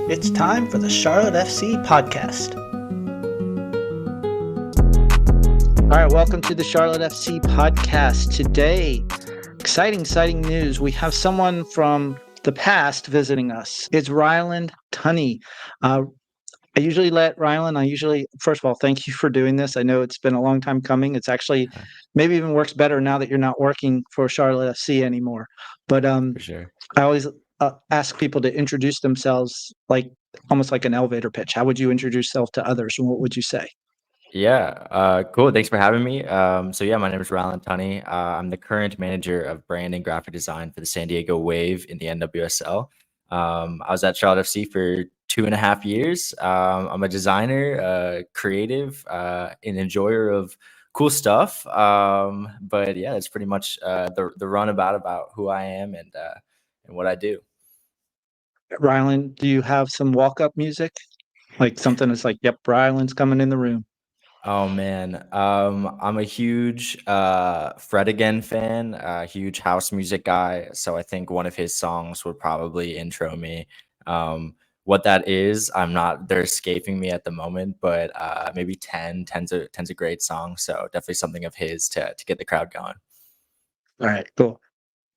It's time for the Charlotte FC podcast. All right, welcome to the Charlotte FC podcast. Today, exciting news. We have someone from the past visiting us. It's Ryland Tunney. I usually let Ryland, first of all, thank you for doing this. I know it's been a long time coming. It's actually maybe even works better now that you're not working for Charlotte FC anymore. But For sure. I always ask people to introduce themselves like almost like an elevator pitch. How would you introduce yourself to others, and what would you say? Yeah, cool. Thanks for having me. My name is Ryland Tunney. I'm the current manager of brand and graphic design for the San Diego Wave in the NWSL. I was at Charlotte FC for 2.5 years. I'm a designer, creative, an enjoyer of cool stuff. But yeah, that's pretty much the runabout about who I am and what I do. Ryland, do you have some walk-up music? Like something that's like, yep, Ryland's coming in the room. Oh man, I'm a huge Fred Again fan, a huge house music guy. So I think one of his songs would probably intro me. What that is, I'm not. They're escaping me at the moment, but maybe 10's a great song. So definitely something of his to get the crowd going. All right, cool.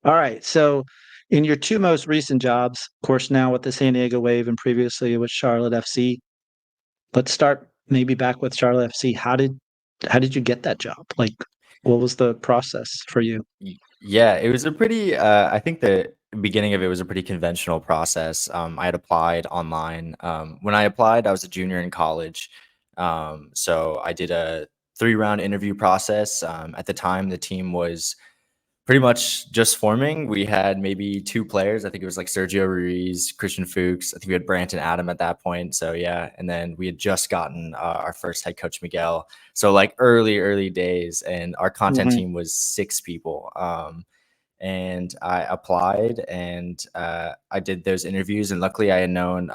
All right, so in your two most recent jobs, of course, now with the San Diego Wave and previously with Charlotte FC, let's start maybe back with Charlotte FC. How did you get that job? Like, what was the process for you? Yeah, it was a pretty. I think the beginning of it was a pretty conventional process. I had applied online. When I applied, I was a junior in college, so I did a 3-round interview process. At the time, the team was pretty much just forming. We had maybe 2 players. I think it was like Sergio Ruiz, Christian Fuchs. I think we had Brant and Adam at that point. So yeah, and then we had just gotten our first head coach Miguel. So like early days, and our content Mhm. team was 6 people. And I applied and I did those interviews. And luckily, I had known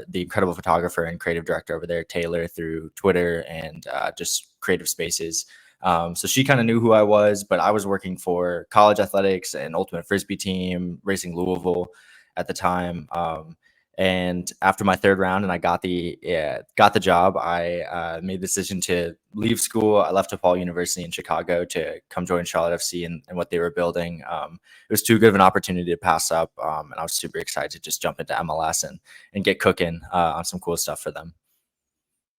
the incredible photographer and creative director over there, Taylor, through Twitter and just creative spaces. So she kind of knew who I was, but I was working for college athletics and ultimate frisbee team, racing Louisville at the time. And after my 3rd round, and I got the job, I made the decision to leave school. I left DePaul University in Chicago to come join Charlotte FC and what they were building. It was too good of an opportunity to pass up, and I was super excited to just jump into MLS and get cooking on some cool stuff for them.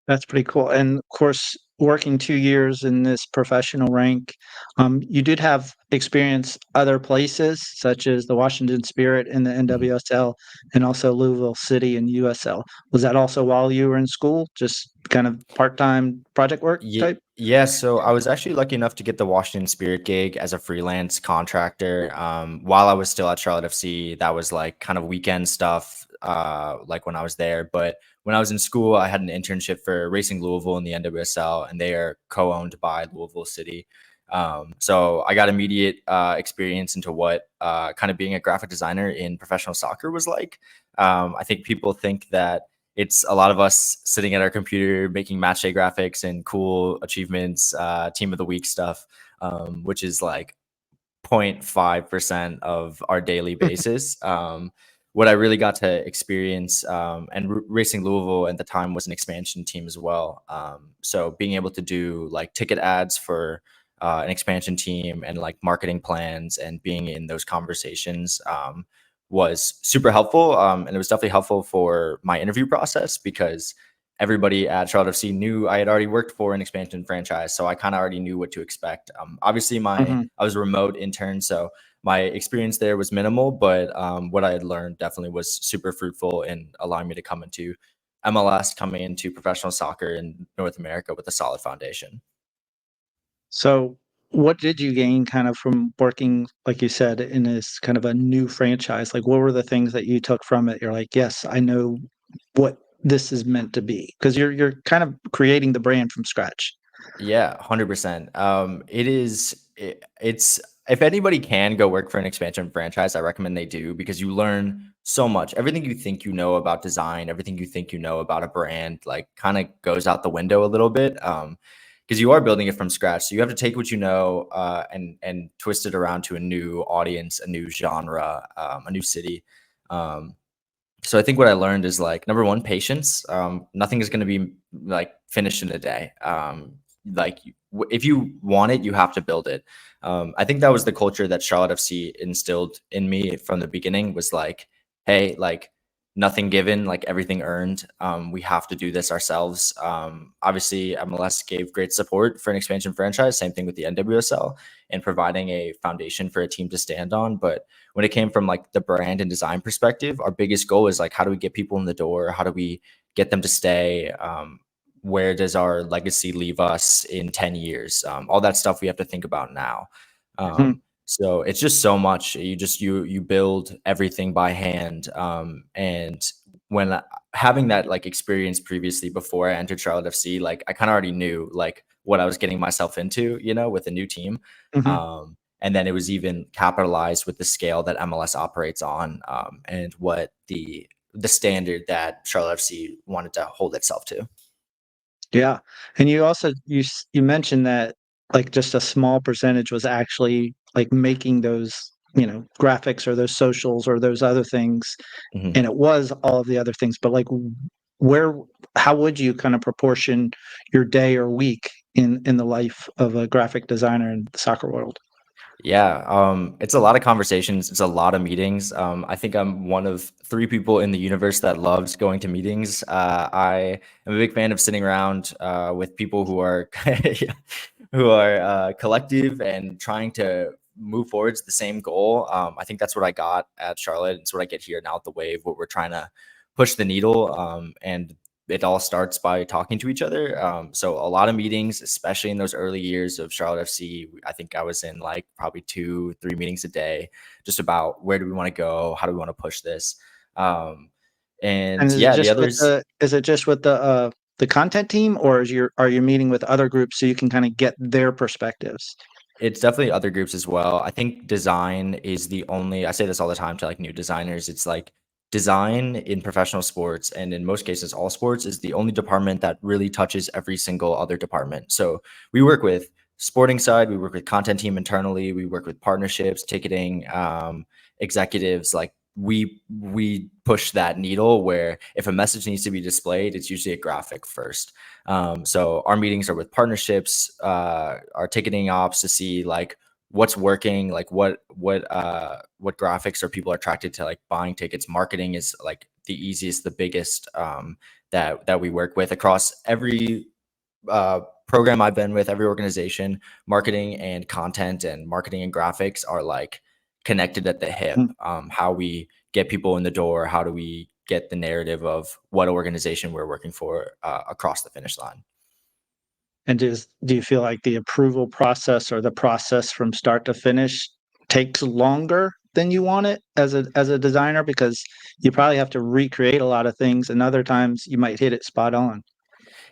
That's pretty cool. And of course, working 2 years in this professional rank, you did have experience other places, such as the Washington Spirit in the Mhm. NWSL and also Louisville City in USL. Was that also while you were in school, just kind of part-time project work type? Yeah, so I was actually lucky enough to get the Washington Spirit gig as a freelance contractor. While I was still at Charlotte FC, that was like kind of weekend stuff, like when I was there. But when I was in school, I had an internship for Racing Louisville in the NWSL, and they are co-owned by Louisville City. So I got immediate experience into what kind of being a graphic designer in professional soccer was like. I think people think that it's a lot of us sitting at our computer making match day graphics and cool achievements, team of the week stuff, which is like 0.5% of our daily basis. What I really got to experience, and Racing Louisville at the time was an expansion team as well. So being able to do like ticket ads for an expansion team and like marketing plans and being in those conversations was super helpful. And it was definitely helpful for my interview process because everybody at Charlotte FC knew I had already worked for an expansion franchise. So I kind of already knew what to expect. Obviously, Mhm. I was a remote intern. So my experience there was minimal, but what I had learned definitely was super fruitful in allowing me to come into MLS, coming into professional soccer in North America with a solid foundation. So, what did you gain kind of from working, like you said, in this kind of a new franchise? Like, what were the things that you took from it? You're like, yes, I know what this is meant to be, because you're kind of creating the brand from scratch. Yeah, 100%. It's if anybody can go work for an expansion franchise, I recommend they do because you learn so much. Everything you think you know about design, everything you think you know about a brand, like kind of goes out the window a little bit. Because you are building it from scratch. So you have to take what you know and twist it around to a new audience, a new genre, a new city. Um, So I think what I learned is like, number one, patience. Nothing is going to be like finished in a day. Like if you want it, you have to build it. I think that was the culture that Charlotte FC instilled in me from the beginning, was like, hey, like nothing given, like everything earned. We have to do this ourselves. Obviously, MLS gave great support for an expansion franchise. Same thing with the NWSL, and providing a foundation for a team to stand on. But when it came from like the brand and design perspective, our biggest goal is like, how do we get people in the door? How do we get them to stay? Where does our legacy leave us in 10 years? All that stuff we have to think about now. Hmm. So it's just so much. You build everything by hand. And when having that like experience previously before I entered Charlotte FC, like I kind of already knew like what I was getting myself into, with a new team. Hmm. And then it was even capitalized with the scale that MLS operates on, and what the standard that Charlotte FC wanted to hold itself to. Yeah, and you also you mentioned that like just a small percentage was actually like making those graphics or those socials or those other things, Mhm. and it was all of the other things. But like, where, how would you kind of proportion your day or week in the life of a graphic designer in the soccer world? Yeah, it's a lot of conversations. It's a lot of meetings. I think I'm one of three people in the universe that loves going to meetings. I am a big fan of sitting around with people who are collective and trying to move towards the same goal. I think that's what I got at Charlotte. It's what I get here now at the Wave, where we're trying to push the needle. And it all starts by talking to each other. So a lot of meetings, especially in those early years of Charlotte FC. I think I was in like probably 2, 3 meetings a day, just about where do we want to go, how do we want to push this, And and yeah, the others. is it just with the content team, or are you meeting with other groups so you can kind of get their perspectives? It's definitely other groups as well. I think design is the only, I say this all the time to like new designers. It's like design in professional sports, and in most cases all sports, is the only department that really touches every single other department. So we work with sporting side, we work with content team internally, we work with partnerships, ticketing, executives. Like we push that needle where if a message needs to be displayed, it's usually a graphic first. So our meetings are with partnerships, our ticketing ops, to see like what's working, like what graphics are people attracted to, like buying tickets. Marketing is like the easiest, the biggest, that we work with across every program I've been with, every organization. Marketing and content and marketing and graphics are like connected at the hip. Mhm. How we get people in the door, how do we get the narrative of what organization we're working for across the finish line. And do you feel like the approval process or the process from start to finish takes longer than you want it as a designer, because you probably have to recreate a lot of things, and other times you might hit it spot on.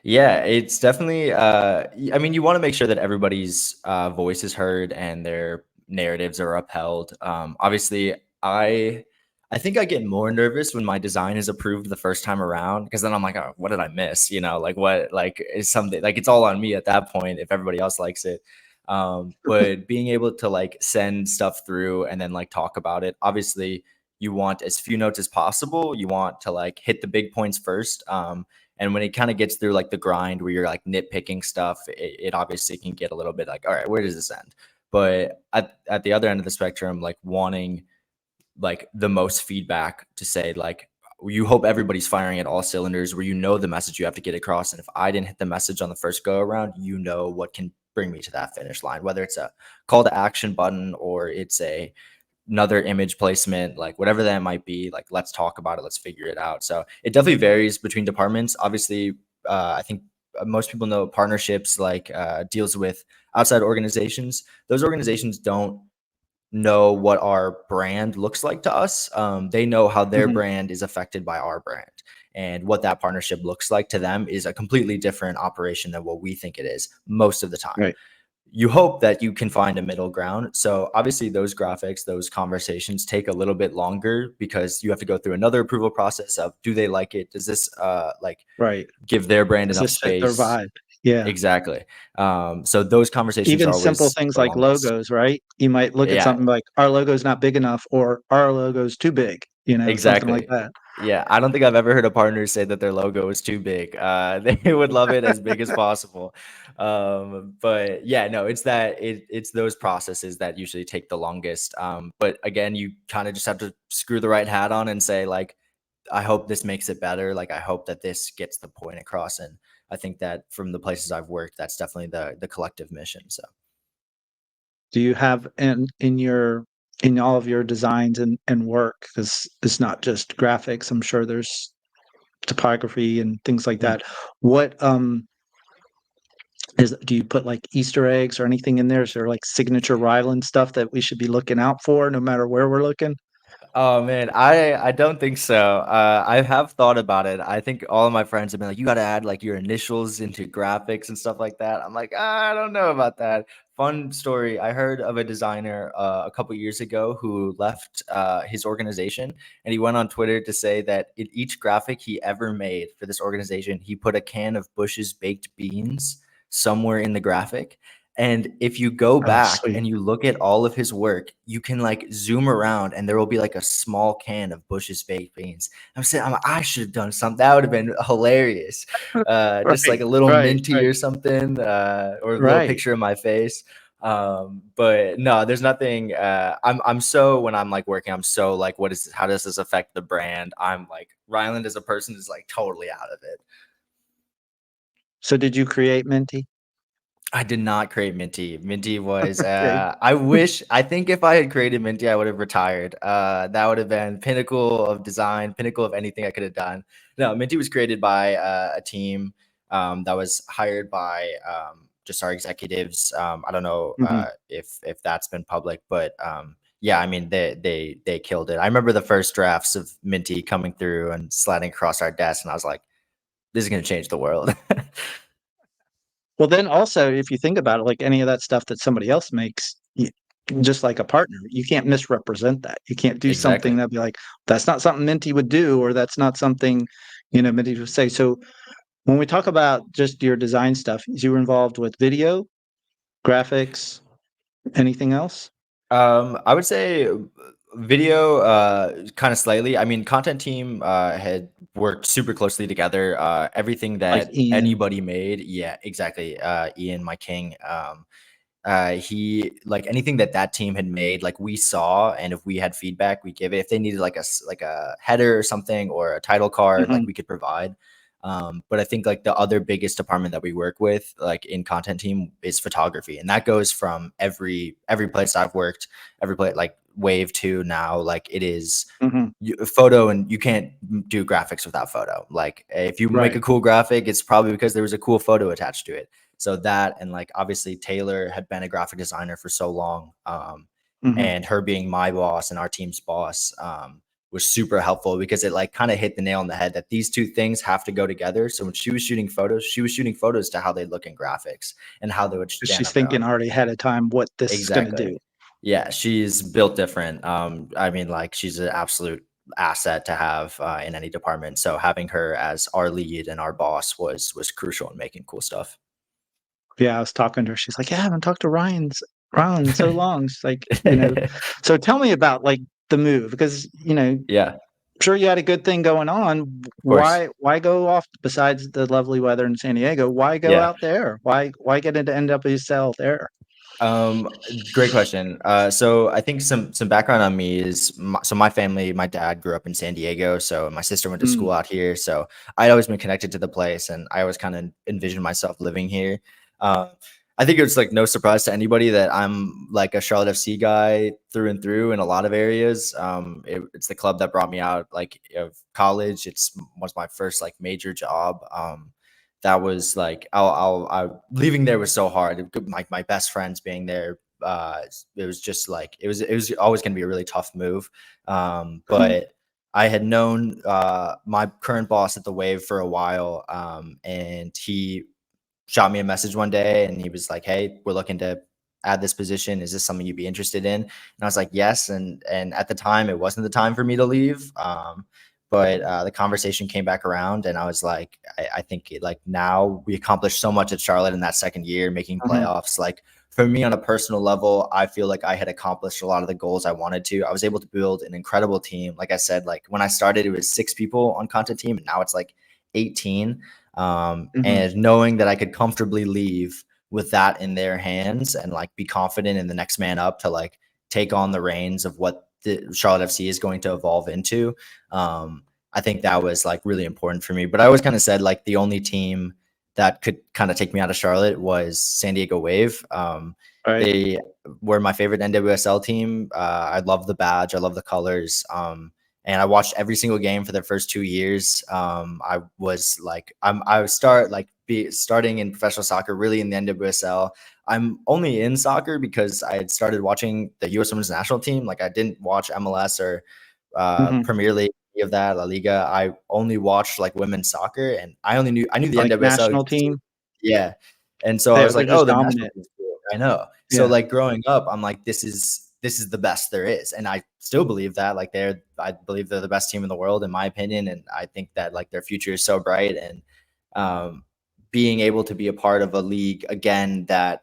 Yeah, it's definitely. I mean, you want to make sure that everybody's voice is heard and their narratives are upheld. Obviously, I think I get more nervous when my design is approved the first time around, because then I'm like, oh, what did I miss? Like what, like is something like it's all on me at that point if everybody else likes it. But being able to like send stuff through and then like talk about it, obviously, you want as few notes as possible. You want to like hit the big points first. And when it kind of gets through like the grind where you're like nitpicking stuff, it obviously can get a little bit like, all right, where does this end? But at the other end of the spectrum, like wanting like the most feedback to say like, you hope everybody's firing at all cylinders, where the message you have to get across. And if I didn't hit the message on the first go around, what can bring me to that finish line, whether it's a call to action button or it's another image placement, like whatever that might be. Like, let's talk about it, let's figure it out. So it definitely varies between departments. Obviously, I think most people know partnerships like deals with outside organizations. Those organizations don't know what our brand looks like to us. They know how their Mhm. brand is affected by our brand, and what that partnership looks like to them is a completely different operation than what we think it is most of the time. Right. You hope that you can find a middle ground. So obviously those graphics, those conversations take a little bit longer, because you have to go through another approval process of, do they like it? Does this like Right. give their brand Does enough this fit their space? vibe? Yeah. Exactly. So those conversations are Even simple always things the like longest. logos, right? You might look at Yeah, something like our logo's not big enough or our logo's too big, something like exactly. that. Yeah, I don't think I've ever heard a partner say that their logo is too big. They would love it as big as possible. But yeah, no, it's those processes that usually take the longest. But again, you kind of just have to screw the right hat on and say like, I hope this makes it better. Like, I hope that this gets the point across. And I think that from the places I've worked, that's definitely the collective mission. So. Do you have in all of your designs and work, because it's not just graphics, I'm sure there's topography and things like Mm. that. What do you put like Easter eggs or anything in there? Is there like signature Ryland stuff that we should be looking out for no matter where we're looking? Oh man, I don't think so. I have thought about it. I think all of my friends have been like, you got to add like your initials into graphics and stuff like that. I'm like, I don't know about that. Fun story. I heard of a designer a couple years ago who left his organization, and he went on Twitter to say that in each graphic he ever made for this organization, he put a can of Bush's baked beans somewhere in the graphic. And if you go Oh, back sweet. and you look at all of his work, you can like zoom around and there will be like a small can of Bush's baked beans. I'm saying I should have done something. That would have been hilarious. Just like Right, a little right, minty right, or something, or a little right. picture of my face. But no, there's nothing. I'm so when I'm like working, I'm so like, what is this? How does this affect the brand? I'm like Ryland as a person is like totally out of it. So did you create Minty? I did not create Minty. Minty was Okay. I think if I had created Minty, I would have retired. That would have been pinnacle of design, pinnacle of anything I could have done. No, Minty was created by a team that was hired by just our executives. I don't know Mhm. if that's been public, but yeah, I mean they killed it. I remember the first drafts of Minty coming through and sliding across our desk, and I was like, this is going to change the world. Well, then also, if you think about it, like any of that stuff that somebody else makes, just like a partner, you can't misrepresent that. You can't do something Exactly. that'd be like, that's not something Minty would do, or that's not something, Minty would say. So when we talk about just your design stuff, is you were involved with video, graphics, anything else? I would say video, kind of slightly. I mean, content team had worked super closely together. Everything Like that Ian. anybody made, yeah, exactly. Ian, my king, he like anything that that team had made, like we saw, and if we had feedback, we give it. If they needed like like a header or something or a title card, like Mhm, we could provide. But I think like the other biggest department that we work with, like in content team, is photography, and that goes from every place I've worked, every place like Wave to now, like it is mhm. photo, and you can't do graphics without photo. Like if you make Right. a cool graphic, it's probably because there was a cool photo attached to it. So that, and like obviously Taylor had been a graphic designer for so long, Mhm. and her being my boss and our team's boss, was super helpful because it like kind of hit the nail on the head that these two things have to go together. So when she was shooting photos, she was shooting photos to how they look in graphics and how they would 'Cause stand she's on their thinking own. already ahead of time what this is gonna Exactly. do. Yeah, she's built different. I mean, like she's an absolute asset to have in any department. So having her as our lead and our boss was crucial in making cool stuff. Yeah, I was talking to her. She's like, "Yeah, I haven't talked to Ryan in so long." She's like. So tell me about like the move because, Yeah, sure you had a good thing going on. of course. Why go off besides the lovely weather in San Diego? Why go Yeah. out there? Why get into NWSL there? Um, Great question. So I think some background on me is so my family, my dad grew up in San Diego, so my sister went to Mm, school out here. So I'd always been connected to the place, and I always kind of envisioned myself living here. Uh, I think it's like no surprise to anybody that I'm like a Charlotte FC guy through and through in a lot of areas. It's the club that brought me out like of college. It's was my first like major job. That was like leaving there was so hard. Like my best friends being there, it was just like it was always going to be a really tough move. mhm, But I had known my current boss at the Wave for a while, and he shot me a message one day, and he was like, "Hey, we're looking to add this position. Is this something you'd be interested in?" And I was like, "Yes." And at the time, it wasn't the time for me to leave. but the conversation came back around, and I was like, I think like now we accomplished so much at Charlotte in that second year, making playoffs. Like for me on a personal level, I feel like I had accomplished a lot of the goals I wanted to. I was able to build an incredible team. Like I said, like when I started, it was 6 people on content team, and now it's like 18. And knowing that I could comfortably leave with that in their hands and like be confident in the next man up to like take on the reins of what the Charlotte FC is going to evolve into. I think that was like really important for me. But I always kind of said like the only team that could kind of take me out of Charlotte was San Diego Wave. Right. They were my favorite NWSL team. I love the badge. I love the colors. And I watched every single game for the first 2 years. I was like, I would start like starting in professional soccer, really in the NWSL. I'm only in soccer because I had started watching the U.S. Women's National Team. Like I didn't watch MLS or Premier League, any of that, La Liga. I only watched like women's soccer, and I knew the Like NWSL. national team. Yeah, and so I was They're like, oh, just the national dominant. team's cool. I know. So Yeah. like growing up, I'm like, this is the best there is, and I still believe that. Like I believe they're the best team in the world, in my opinion, and I think that like their future is so bright. And being able to be a part of a league again that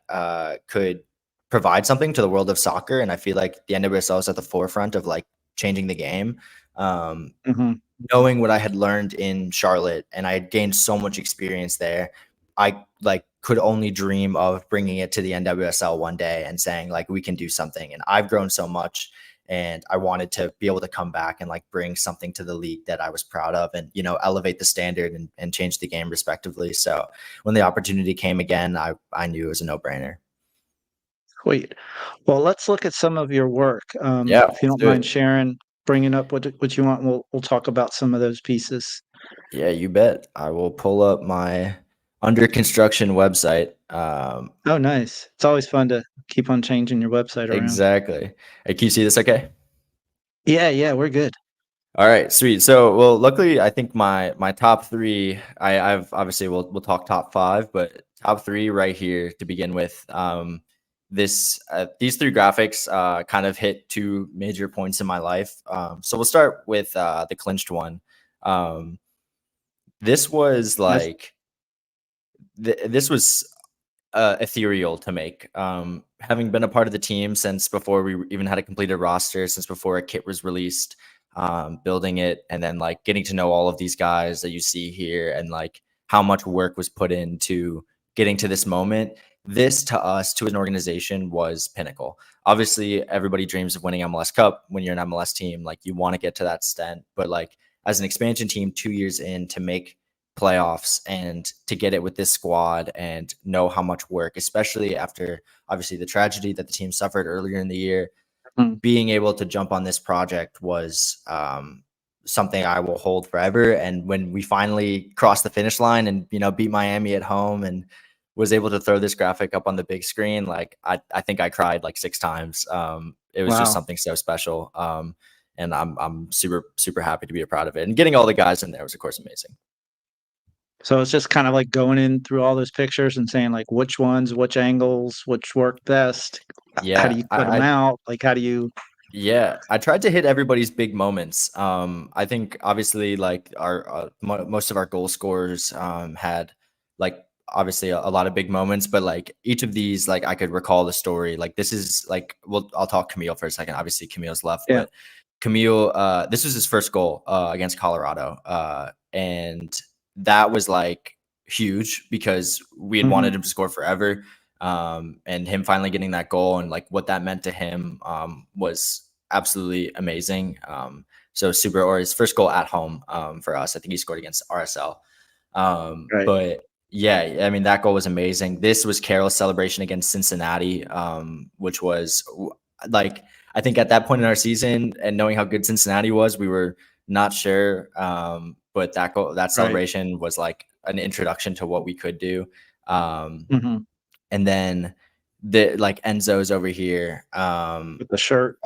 could provide something to the world of soccer, and I feel like the NWSL is at the forefront of like changing the game. Knowing what I had learned in Charlotte, and I had gained so much experience there, I like could only dream of bringing it to the NWSL one day and saying like we can do something. And I've grown so much, and I wanted to be able to come back and like bring something to the league that I was proud of, and elevate the standard and change the game respectively. So when the opportunity came again, I knew it was a no-brainer. Sweet. Well, let's look at some of your work. Yeah, If you let's don't do mind it. sharing, bringing up what you want, we'll talk about some of those pieces. Yeah, you bet. I will pull up my under construction website. Oh, nice. It's always fun to keep on changing your website around. Exactly. Hey, can you see this okay? Yeah, we're good. All right, sweet. So, well, luckily, I think my top three. I've obviously we'll talk top five, but top three right here to begin with. These three graphics kind of hit two major points in my life. So we'll start with the clinched one. This was That's like this was ethereal to make. Having been a part of the team since before we even had a completed roster, since before a kit was released, building it, and then like getting to know all of these guys that you see here, and like how much work was put into getting to this moment. This to us, to an organization, was pinnacle. Obviously, everybody dreams of winning MLS Cup. When you're an MLS team, like you want to get to that extent, but like as an expansion team, 2 years in to make playoffs and to get it with this squad and know how much work, especially after obviously the tragedy that the team suffered earlier in the year, being able to jump on this project was something I will hold forever. And when we finally crossed the finish line and beat Miami at home and was able to throw this graphic up on the big screen, like I think I cried like 6 times. It was just wow. something so special. And I'm super happy to be a part of it, and getting all the guys in there was of course amazing. So it's just kind of like going in through all those pictures and saying like which ones, which angles, which work best. How do Yeah, you cut them out? Like how do you? yeah, I tried to hit everybody's big moments. I think obviously like our most of our goal scorers had like obviously a lot of big moments, but like each of these, like I could recall the story. Like this is like, well, I'll talk Camille for a second. Obviously Camille's left, Yeah. but Camille, this was his first goal against Colorado, and that was like huge because we had wanted him to score forever. And him finally getting that goal and like what that meant to him was absolutely amazing. So super, or his first goal at home for us. I think he scored against RSL. Right. But yeah, I mean, that goal was amazing. This was Carroll's celebration against Cincinnati, which was like, I think at that point in our season and knowing how good Cincinnati was, we were not sure. But that goal, that celebration was like an introduction to what we could do. And then the like Enzo's over here. With the shirt.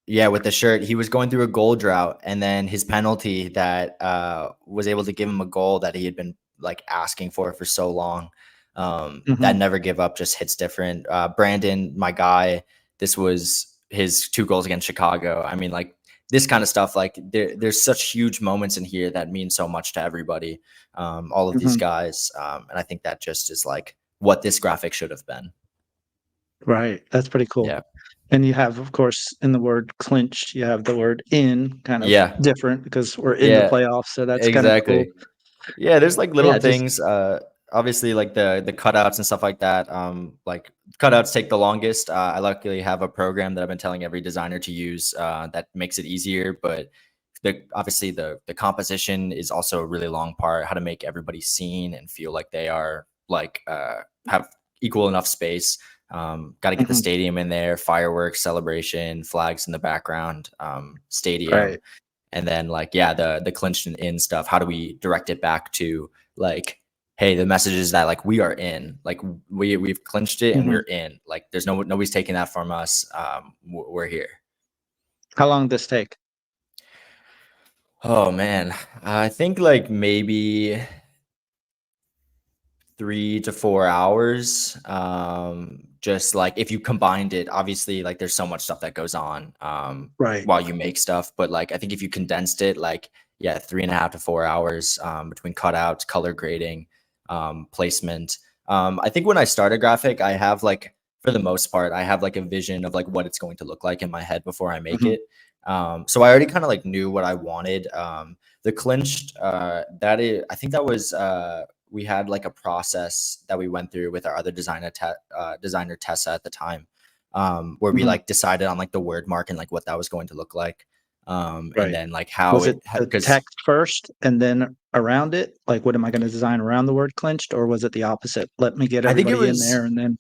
Yeah, with the shirt, he was going through a goal drought, and then his penalty that was able to give him a goal that he had been like asking for so long. That never give up just hits different. Brandon, my guy, this was his 2 goals against Chicago. I mean, like this kind of stuff, like there's such huge moments in here that mean so much to everybody, all of these guys. And I think that just is like what this graphic should have been. Right. That's pretty cool. Yeah. And you have, of course, in the word clinched, you have the word in, kind of Yeah. different because we're in the Yeah. playoffs. So that's kind of cool. Exactly. Yeah, there's like little Yeah, just things. Obviously, like the cutouts and stuff like that. Like cutouts take the longest. I luckily have a program that I've been telling every designer to use that makes it easier. But obviously the composition is also a really long part. How to make everybody seen and feel like they are like have equal enough space. Got to get the stadium in there, fireworks, celebration, flags in the background, stadium. right. And then like, yeah, the clinched and in stuff, how do we direct it back to like, hey, the message is that like we are in, like we've clinched it and we're in, like there's nobody's taking that from us. We're here. How long did this take? Oh man, I think like maybe 3 to 4 hours. Just like if you combined it, obviously like there's so much stuff that goes on Right. while you make stuff. But like I think if you condensed it, like yeah, 3.5 to 4 hours between cutouts, color grading, placement. I think when I start a graphic, I have like for the most part, I have like a vision of like what it's going to look like in my head before I make it. So I already kind of like knew what I wanted. The clinched, I think that was we had like a process that we went through with our other designer Tessa at the time, where we like decided on like the word mark and like what that was going to look like, and Right. then like how Was it the because text first and then around it? Like, what am I going to design around the word clinched, or was it the opposite? Let me get I think it everybody in was there and then.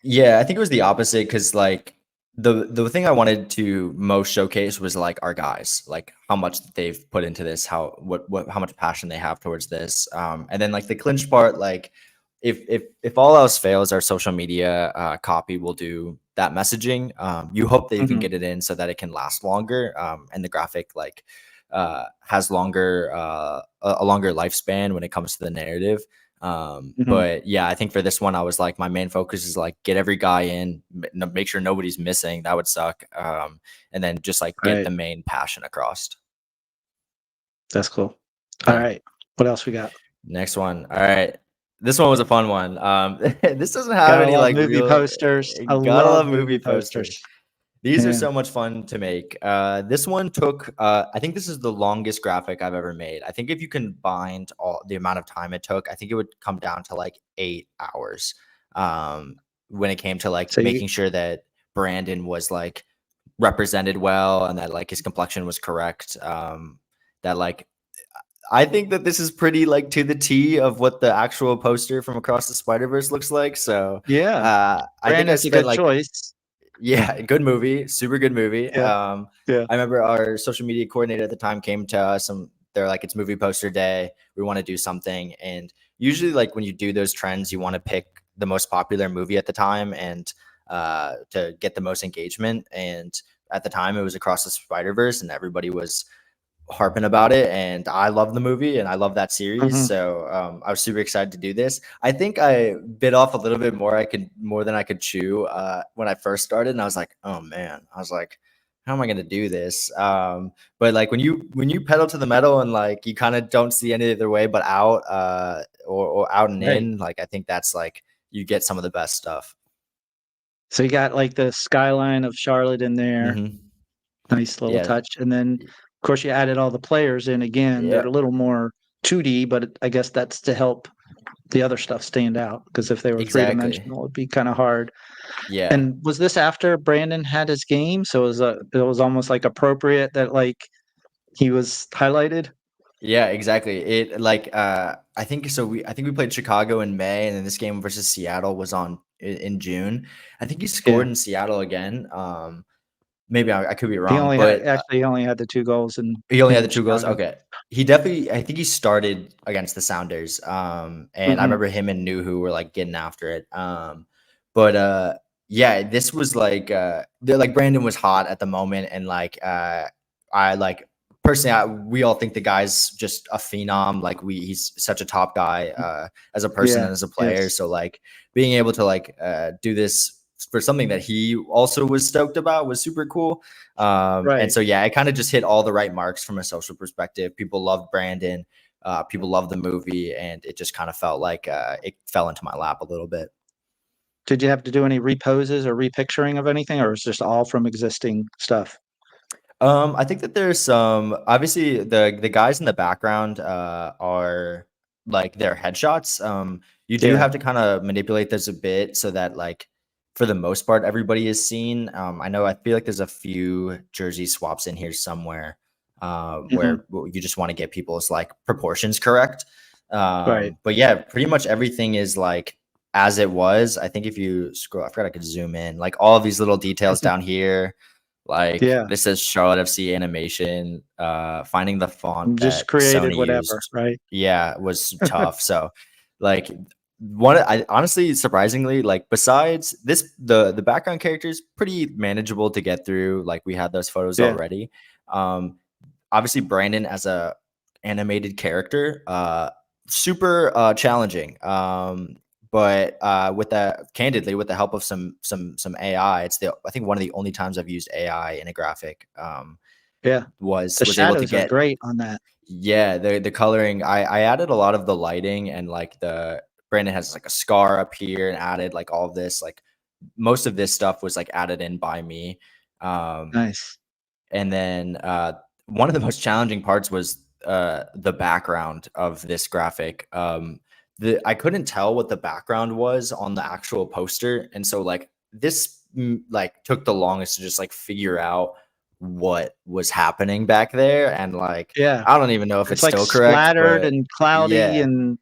yeah, I think it was the opposite because like the thing I wanted to most showcase was like our guys, like how much they've put into this, how much passion they have towards this, and then like the clinch part, like if all else fails, our social media copy will do that messaging. You hope that you can get it in so that it can last longer, and the graphic like has longer a longer lifespan when it comes to the narrative. But yeah, I think for this one, I was like, my main focus is like get every guy in, make sure nobody's missing. That would suck. And then just like get Right. the main passion across. That's cool. Yeah. All right. What else we got? Next one. All right. This one was a fun one. This doesn't have Gotta any love like movie real, posters. I gotta love love movie movie posters. posters. These are Yeah. so much fun to make. This one took, I think this is the longest graphic I've ever made. I think if you combined all the amount of time it took, I think it would come down to like 8 hours. When it came to like So you, making sure that Brandon was like represented well and that like his complexion was correct. That like, I think that this is pretty like to the T of what the actual poster from Across the Spider-Verse looks like. So yeah, I think I Brandon's a spent good like choice. yeah, good movie, super good movie. Yeah. Yeah. I remember our social media coordinator at the time came to us and they're like, it's movie poster day. We want to do something. And usually like when you do those trends, you want to pick the most popular movie at the time and to get the most engagement. And at the time it was Across the Spider-Verse and everybody was harping about it, and I love the movie and I love that series. So I was super excited to do this. I think I bit off a little bit more than I could chew when I first started, and I was like, oh man, I was like, how am I gonna do this? But like when you pedal to the metal and like you kind of don't see any other way but out or out and Right. in, like I think that's like you get some of the best stuff. So you got like the skyline of Charlotte in there. Nice little Yeah, touch. And then, of course, you added all the players in again. They're yeah, a little more 2D, but I guess that's to help the other stuff stand out. Because if they were three exactly. dimensional, it'd be kind of hard. Yeah. And was this after Brandon had his game? So it was almost like appropriate that like he was highlighted. Yeah, exactly. It like I think so I think we played Chicago in May and then this game versus Seattle was on in June. I think he scored Yeah. in Seattle again. Maybe I could be He wrong, only had but actually he only had the 2 goals he only had the in 2 goals. Chicago. Okay. He definitely I think he started against the Sounders. And I remember him and Nuhu were like getting after it. But yeah, this was like like Brandon was hot at the moment and like I like personally, we all think the guy's just a phenom. Like he's such a top guy as a person Yeah. and as a player. Yes. So like being able to like do this for something that he also was stoked about was super cool. And Right. so, yeah, it kind of just hit all the right marks from a social perspective. People loved Brandon. People loved the movie, and it just kind of felt like it fell into my lap a little bit. Did you have to do any reposes or repicturing of anything, or is this all from existing stuff? I think that there's some obviously the guys in the background are like their headshots. You do Yeah. have to kind of manipulate this a bit so that like for the most part everybody is seen. I feel like there's a few jersey swaps in here somewhere Hmm. where you just want to get people's like proportions correct. Right. But yeah, pretty much everything is like as it was. I think if you scroll, I forgot I could zoom in, like all of these little details down here. Like Yeah. this says Charlotte FC animation. Finding the font Just that created Sony whatever, used, right? yeah, was tough. So, like, I honestly, surprisingly, like besides this, the background character is pretty manageable to get through. Like we had those photos Yeah. already. Um, Obviously Brandon as a animated character, super challenging. But with that, candidly, with the help of some AI, I think one of the only times I've used AI in a graphic Yeah. The was able to shadows are get, great on that. yeah, the coloring. I added a lot of the lighting and like the Brandon has like a scar up here and added like all of this, like most of this stuff was like added in by me. Um, Nice. and then one of the most challenging parts was the background of this graphic. I couldn't tell what the background was on the actual poster, and so like this like took the longest to just like figure out what was happening back there, and like Yeah. I don't even know if It's it's like still correct, splattered but and cloudy yeah. and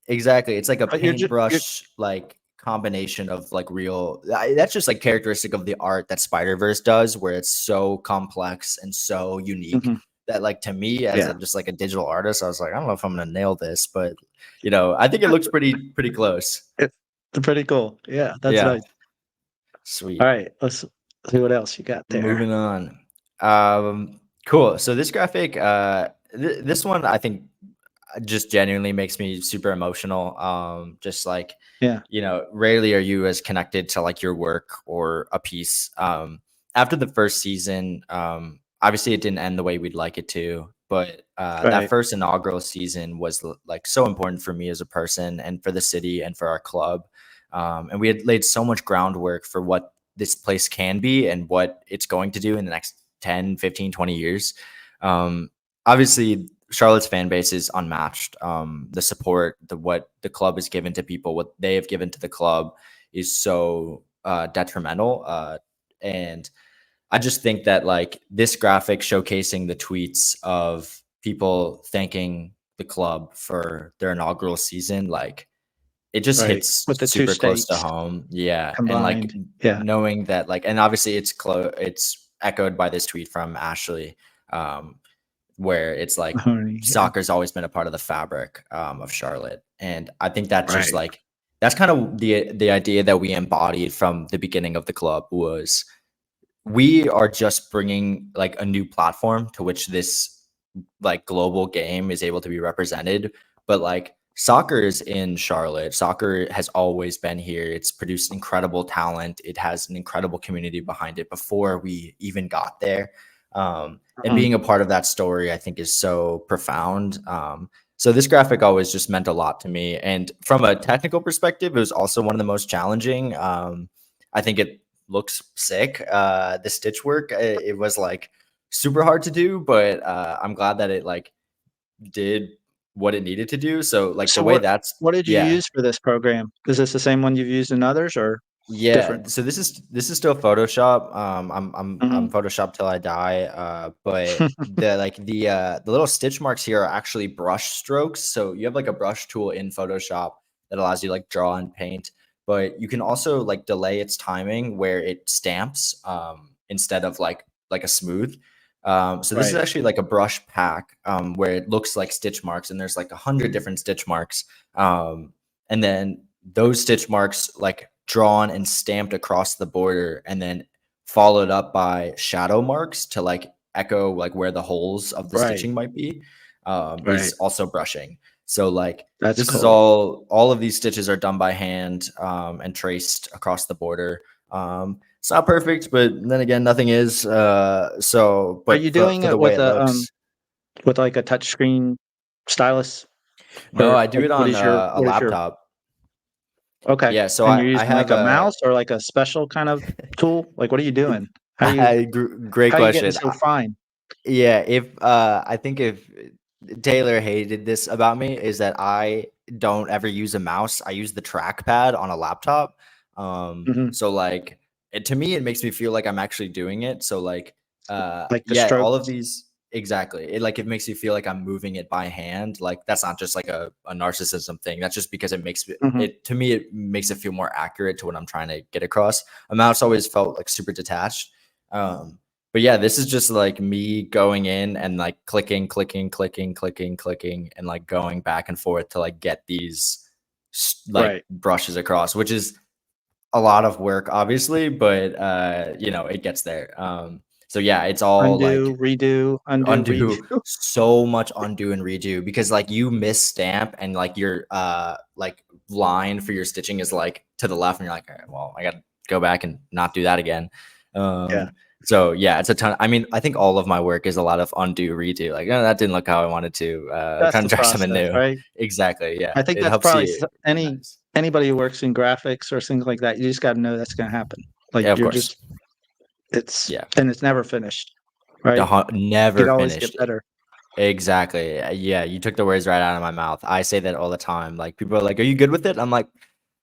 Exactly. It's like a but you're paintbrush, like, combination of, like, real that's just, like, characteristic of the art that Spider-Verse does, where it's so complex and so unique mhm. that, like, to me as Yeah. a just, like, a digital artist, I was like, "I don't know if I'm gonna nail this," but, I think it looks pretty close. It's pretty cool. Yeah, that's Yeah. nice. All Sweet. right, let's see what else you got there. Moving on. Cool. So this graphic, this one I think just genuinely makes me super emotional. Just like, Yeah. rarely are you as connected to like your work or a piece. After the first season, obviously it didn't end the way we'd like it to, but that Right. first inaugural season was like so important for me as a person and for the city and for our club. And we had laid so much groundwork for what this place can be and what it's going to do in the next 10, 15, 20 years. Obviously Charlotte's fan base is unmatched. The support, what the club has given to people, what they have given to the club is so detrimental. And I just think that like this graphic showcasing the tweets of people thanking the club for their inaugural season, like it just Right. hits With the 2 super close to states home. Yeah. And like combined. Yeah. knowing that like, and obviously it's echoed by this tweet from Ashley. Where it's like Mahoney, yeah. soccer's always been a part of the fabric of Charlotte. And I think that just Right. like that's kind of the idea that we embodied from the beginning of the club was we are just bringing like a new platform to which this like global game is able to be represented. But like soccer is in Charlotte. Soccer has always been here. It's produced incredible talent. It has an incredible community behind it before we even got there. And Mhm. being a part of that story, I think, is so profound. So this graphic always just meant a lot to me. And from a technical perspective, it was also one of the most challenging. I think it looks sick. The stitch work, it was like super hard to do, but I'm glad that it like did what it needed to do. So like the So way that's what did you yeah. use for this program? Is this the same one you've used in others or Yeah, different? so this is still Photoshop. I'm Mhm. Photoshop till I die. But the little stitch marks here are actually brush strokes. So you have like a brush tool in Photoshop that allows you to like draw and paint, but you can also like delay its timing where it stamps instead of like a smooth. So this is Right. actually like a brush pack where it looks like stitch marks, and there's like 100 different stitch marks. And then those stitch marks like drawn and stamped across the border and then followed up by shadow marks to like echo like where the holes of the Right. stitching might be is Right. also brushing. So like That's this is cool. all of these stitches are done by hand and traced across the border. It's not perfect, but then again, nothing is. Are But you for doing the it way it looks, with like a touchscreen stylus? no, Or I do like it on a what is your laptop. okay. Yeah, so And you're I using like have a a mouse or like a special kind of tool? Like what are you doing? How do you great how are you getting question. so fine? Yeah, if I think if Taylor hated this about me is that I don't ever use a mouse. I use the trackpad on a laptop. Mhm. So like to me, it makes me feel like I'm actually doing it. So like, Like the yeah, all of strokes? these exactly. It makes me feel like I'm moving it by hand. Like that's not just like a narcissism thing. That's just because it makes Mhm. it to me. It makes it feel more accurate to what I'm trying to get across. A mouse always felt like super detached. Um, but yeah, this is just like me going in and like clicking, clicking, clicking, clicking, clicking, and like going back and forth to like get these like Right. brushes across, which is a lot of work, obviously, but it gets there. So yeah, it's all like Undo, redo, undo, redo. undo so much undo and redo because like you miss stamp and like your like line for your stitching is like to the left and you're like, all right, well, I gotta go back and not do that again. Yeah. So yeah, it's a ton. I mean, I think all of my work is a lot of undo redo, like, oh, that didn't look how I wanted to, That's kind the of try something process, new. right? Exactly, yeah, I think it that's helps probably you. Nice. anybody who works in graphics or things like that, you just gotta know that's gonna happen. Like, Yeah, of you're course. just it's Yeah, and it's never finished, right? You never could always get finished. better. Exactly. Yeah, you took the words right out of my mouth. I say that all the time. Like people are like, "Are you good with it?" I'm like,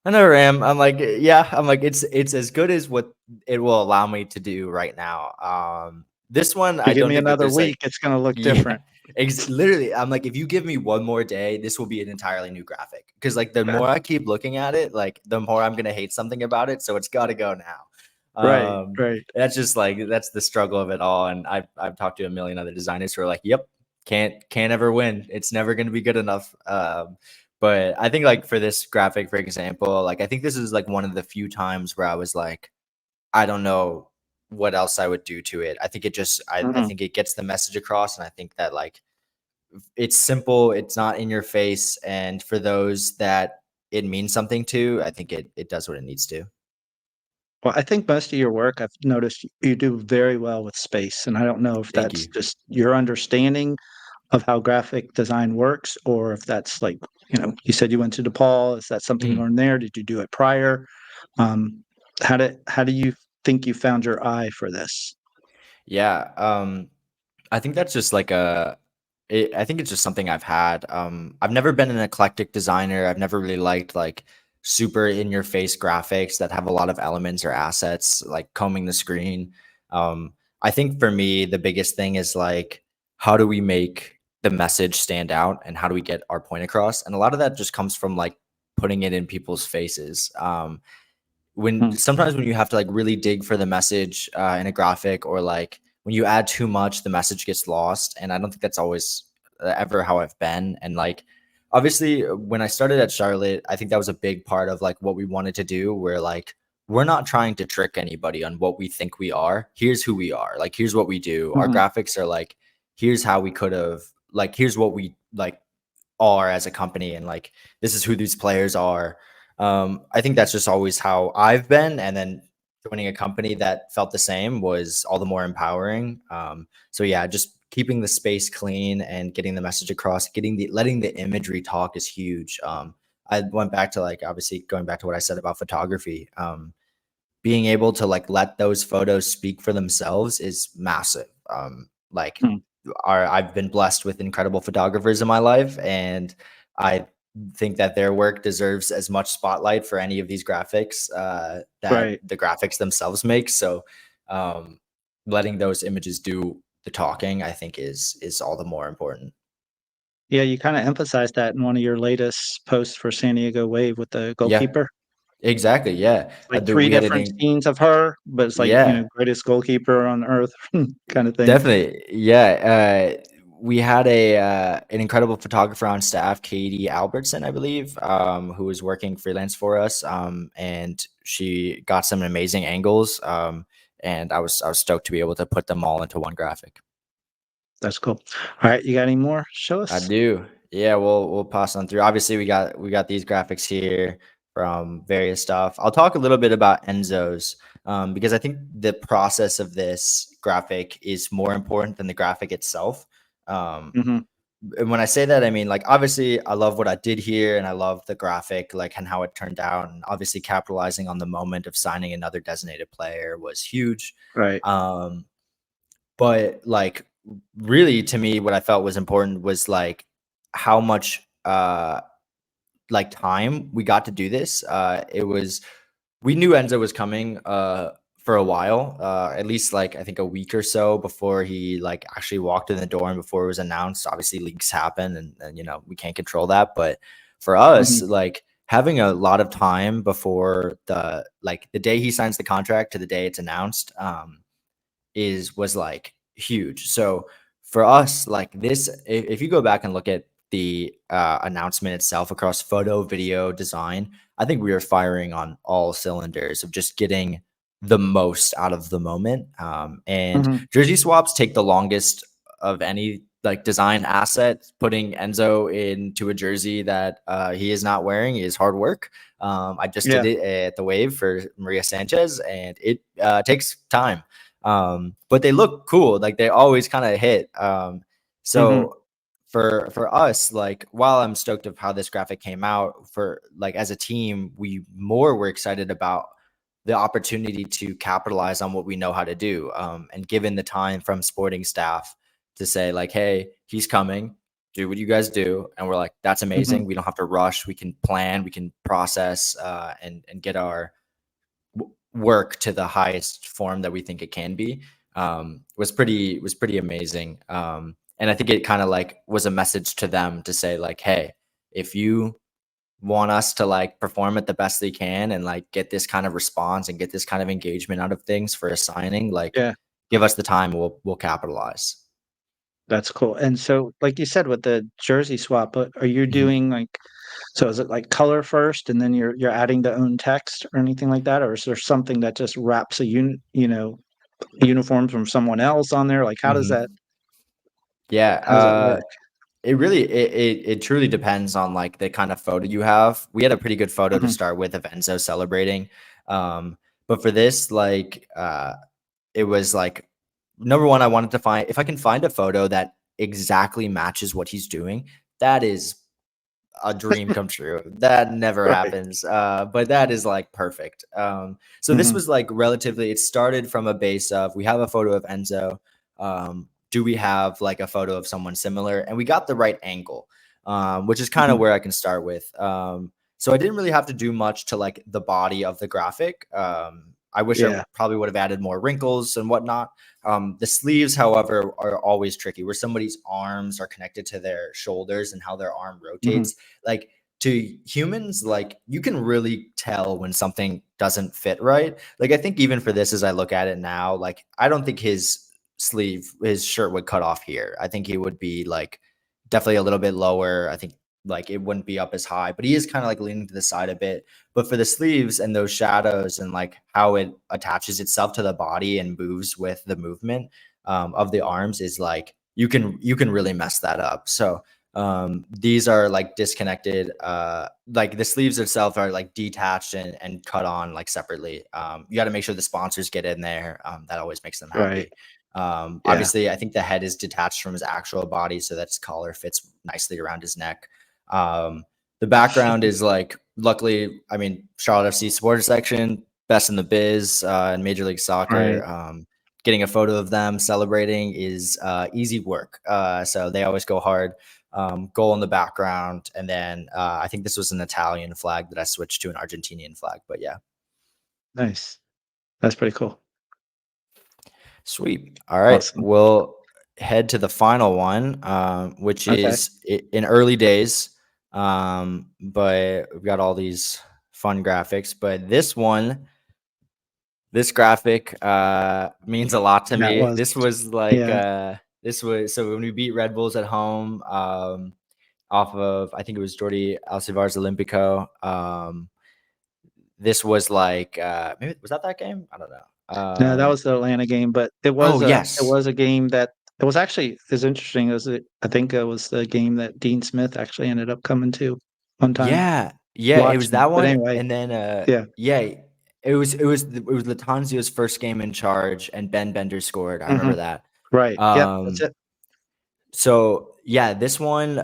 "I never am." I'm like, "Yeah." I'm like, "It's as good as what it will allow me to do right now." This one, If you I give don't me think that another there's week, like, it's gonna look yeah, different. literally. I'm like, if you give me one more day, this will be an entirely new graphic. Because like the Yeah. more I keep looking at it, like the more I'm gonna hate something about it. So it's got to go now. Right, right. That's just like that's the struggle of it all. And I've talked to a million other designers who are like, "Yep, can't ever win. It's never going to be good enough." But I think like for this graphic, for example, like I think this is like one of the few times where I was like, I don't know what else I would do to it. I think it just I Mhm. think it gets the message across, and I think that like it's simple, it's not in your face, and for those that it means something to, I think it does what it needs to. Well, I think most of your work, I've noticed you do very well with space, and I don't know if Thank that's you. just your understanding of how graphic design works, or if that's like, you said you went to DePaul. Is that something you Mhm. learned there? Did you do it prior? Um, how do you think you found your eye for this? Yeah. I think that's just like I think it's just something I've had. I've never been an eclectic designer. I've never really liked like super in your face graphics that have a lot of elements or assets, like combing the screen. I think for me, the biggest thing is like, how do we make the message stand out and how do we get our point across? And a lot of that just comes from like putting it in people's faces. When Mm, sometimes when you have to like really dig for the message in a graphic or like when you add too much the message gets lost, and I don't think that's always ever how I've been. And like obviously when I started at Charlotte, I think that was a big part of like what we wanted to do, where like we're not trying to trick anybody on what we think we are. Here's who we are, like here's what we do. Our mhm. graphics are like, here's how we could have, like here's what we like are as a company, and like this is who these players are. I think that's just always how I've been, and then joining a company that felt the same was all the more empowering. So yeah, just keeping the space clean and getting the message across, getting the letting the imagery talk is huge. I went back to like obviously going back to what I said about photography. Being able to like let those photos speak for themselves is massive. Like Mm. I've been blessed with incredible photographers in my life, and I think that their work deserves as much spotlight for any of these graphics that Right. the graphics themselves make. So um, letting those images do the talking, I think, is all the more important. Yeah, you kinda emphasized that in one of your latest posts for San Diego Wave with the Yeah, goalkeeper. exactly. Yeah, Like the, 3 we had different an scenes of her, but it's like, yeah. greatest goalkeeper on earth kinda thing. Definitely. Yeah. We had an incredible photographer on staff, Katie Albertson, I believe, who was working freelance for us. And she got some amazing angles. And I was stoked to be able to put them all into one graphic. That's cool. Alright, you got any more? Show I us. do. Yeah, we'll pass on through. Obviously, we got these graphics here from various stuff. I'll talk a little bit about Enzo's. because I think the process of this graphic is more important than the graphic itself. Um, Hmm. and when I say that, I mean, like, obviously I love what I did here and I love the graphic, like, and how it turned out. And obviously capitalizing on the moment of signing another designated player was huge. Right. Um, but like, really to me, what I felt was important was like how much like time we got to do this. It was We knew Enzo was coming for a while, at least like I think a week or so before he like actually walked in the door and before it was announced. Obviously, leaks happen, and you know we can't control that. But for us, Hmm. like having a lot of time before the day he signs the contract to the day it's announced, was like huge. So for us, like this, if you go back and look at the announcement itself across photo, video, design, I think we were firing on all cylinders of just getting the most out of the moment. And Hmm. jersey swaps take the longest of any like design asset. Putting Enzo into a jersey that he is not wearing is hard work. I just did Yeah. it at the Wave for Maria Sanchez, and it takes time. But they look cool. Like they always kind of hit. Hmm. So for us, like while I'm stoked of how this graphic came out, for like as a team, we more were excited about the opportunity to capitalize on what we know how to do. And given the time from sporting staff to say like, hey, he's coming, do what you guys do. And we're like, that's Hmm. amazing. We don't have to rush. We can plan, we can process, and get our work to the highest form that we think it can be. Was pretty amazing. And I think it kind of like was a message to them to say like, hey, if you want us to like perform at the best they can and like get this kind of response and get this kind of engagement out of things for a signing, like Yeah. give us the time, we'll capitalize. That's cool. And so, like you said, with the jersey swap, are you Mhm. doing like, so is it like color first, and then you're adding the own text or anything like that, or is there something that just wraps uniform from someone else on there? Like, Mhm. Yeah. how does that work? It truly depends on like the kind of photo you have. We had a pretty good photo to Hmm. start with of Enzo celebrating. But for this, like it was like number one, I wanted to find if I can find a photo that exactly matches what he's doing, that is a dream come true. That never Right. happens. But that is like perfect. So this Hmm. was like relatively, it started from a base of we have a photo of Enzo. Do we have like a photo of someone similar? And we got the right angle, which is kind of Hmm. where I can start with. So I didn't really have to do much to like the body of the graphic. I wish I Yeah. probably would have added more wrinkles and whatnot. The sleeves, however, are always tricky where somebody's arms are connected to their shoulders and how their arm Hmm. rotates. Like to humans, like you can really tell when something doesn't fit right. Like I think even for this, as I look at it now, like I don't think his shirt would cut off here. I think he would be like definitely a little bit lower. I think like it wouldn't be up as high, but he is kind of like leaning to the side a bit. But for the sleeves and those shadows and like how it attaches itself to the body and moves with the movement of the arms is like you can really mess that up. So these are like disconnected. Like the sleeves itself are like detached and cut on like separately. You got to make sure the sponsors get in there. That always makes them Right. happy. Yeah. Obviously, I think the head is detached from his actual body so that his collar fits nicely around his neck. Um, the background is like, luckily, I mean, Charlotte FC supporter section, best in the biz in Major League Soccer. Right. Getting a photo of them celebrating is easy work. So they always go hard. Goal in the background. And then I think this was an Italian flag that I switched to an Argentinian flag. But yeah. Nice. That's pretty cool. Sweet. All right. Awesome. We'll head to the final one, which Okay. is in early days. But we've got all these fun graphics. But this graphic means a lot to That me. was, This was like, yeah. this was so when we beat Red Bulls at home, off of, I think it was Jordi Alcivar's Olympico. This was like, maybe was that game? I don't know. No, that was the Atlanta game, but it Oh, was yes. a game that it was actually as interesting as I think it was the game that Dean Smith actually ended up coming to one time Yeah. Yeah, it was watching. that But one, anyway, and then, yeah. yeah, it was Latanzio's first game in charge, and Ben Bender scored. I remember that. Right. Yep. That's Um, it. so yeah, this one,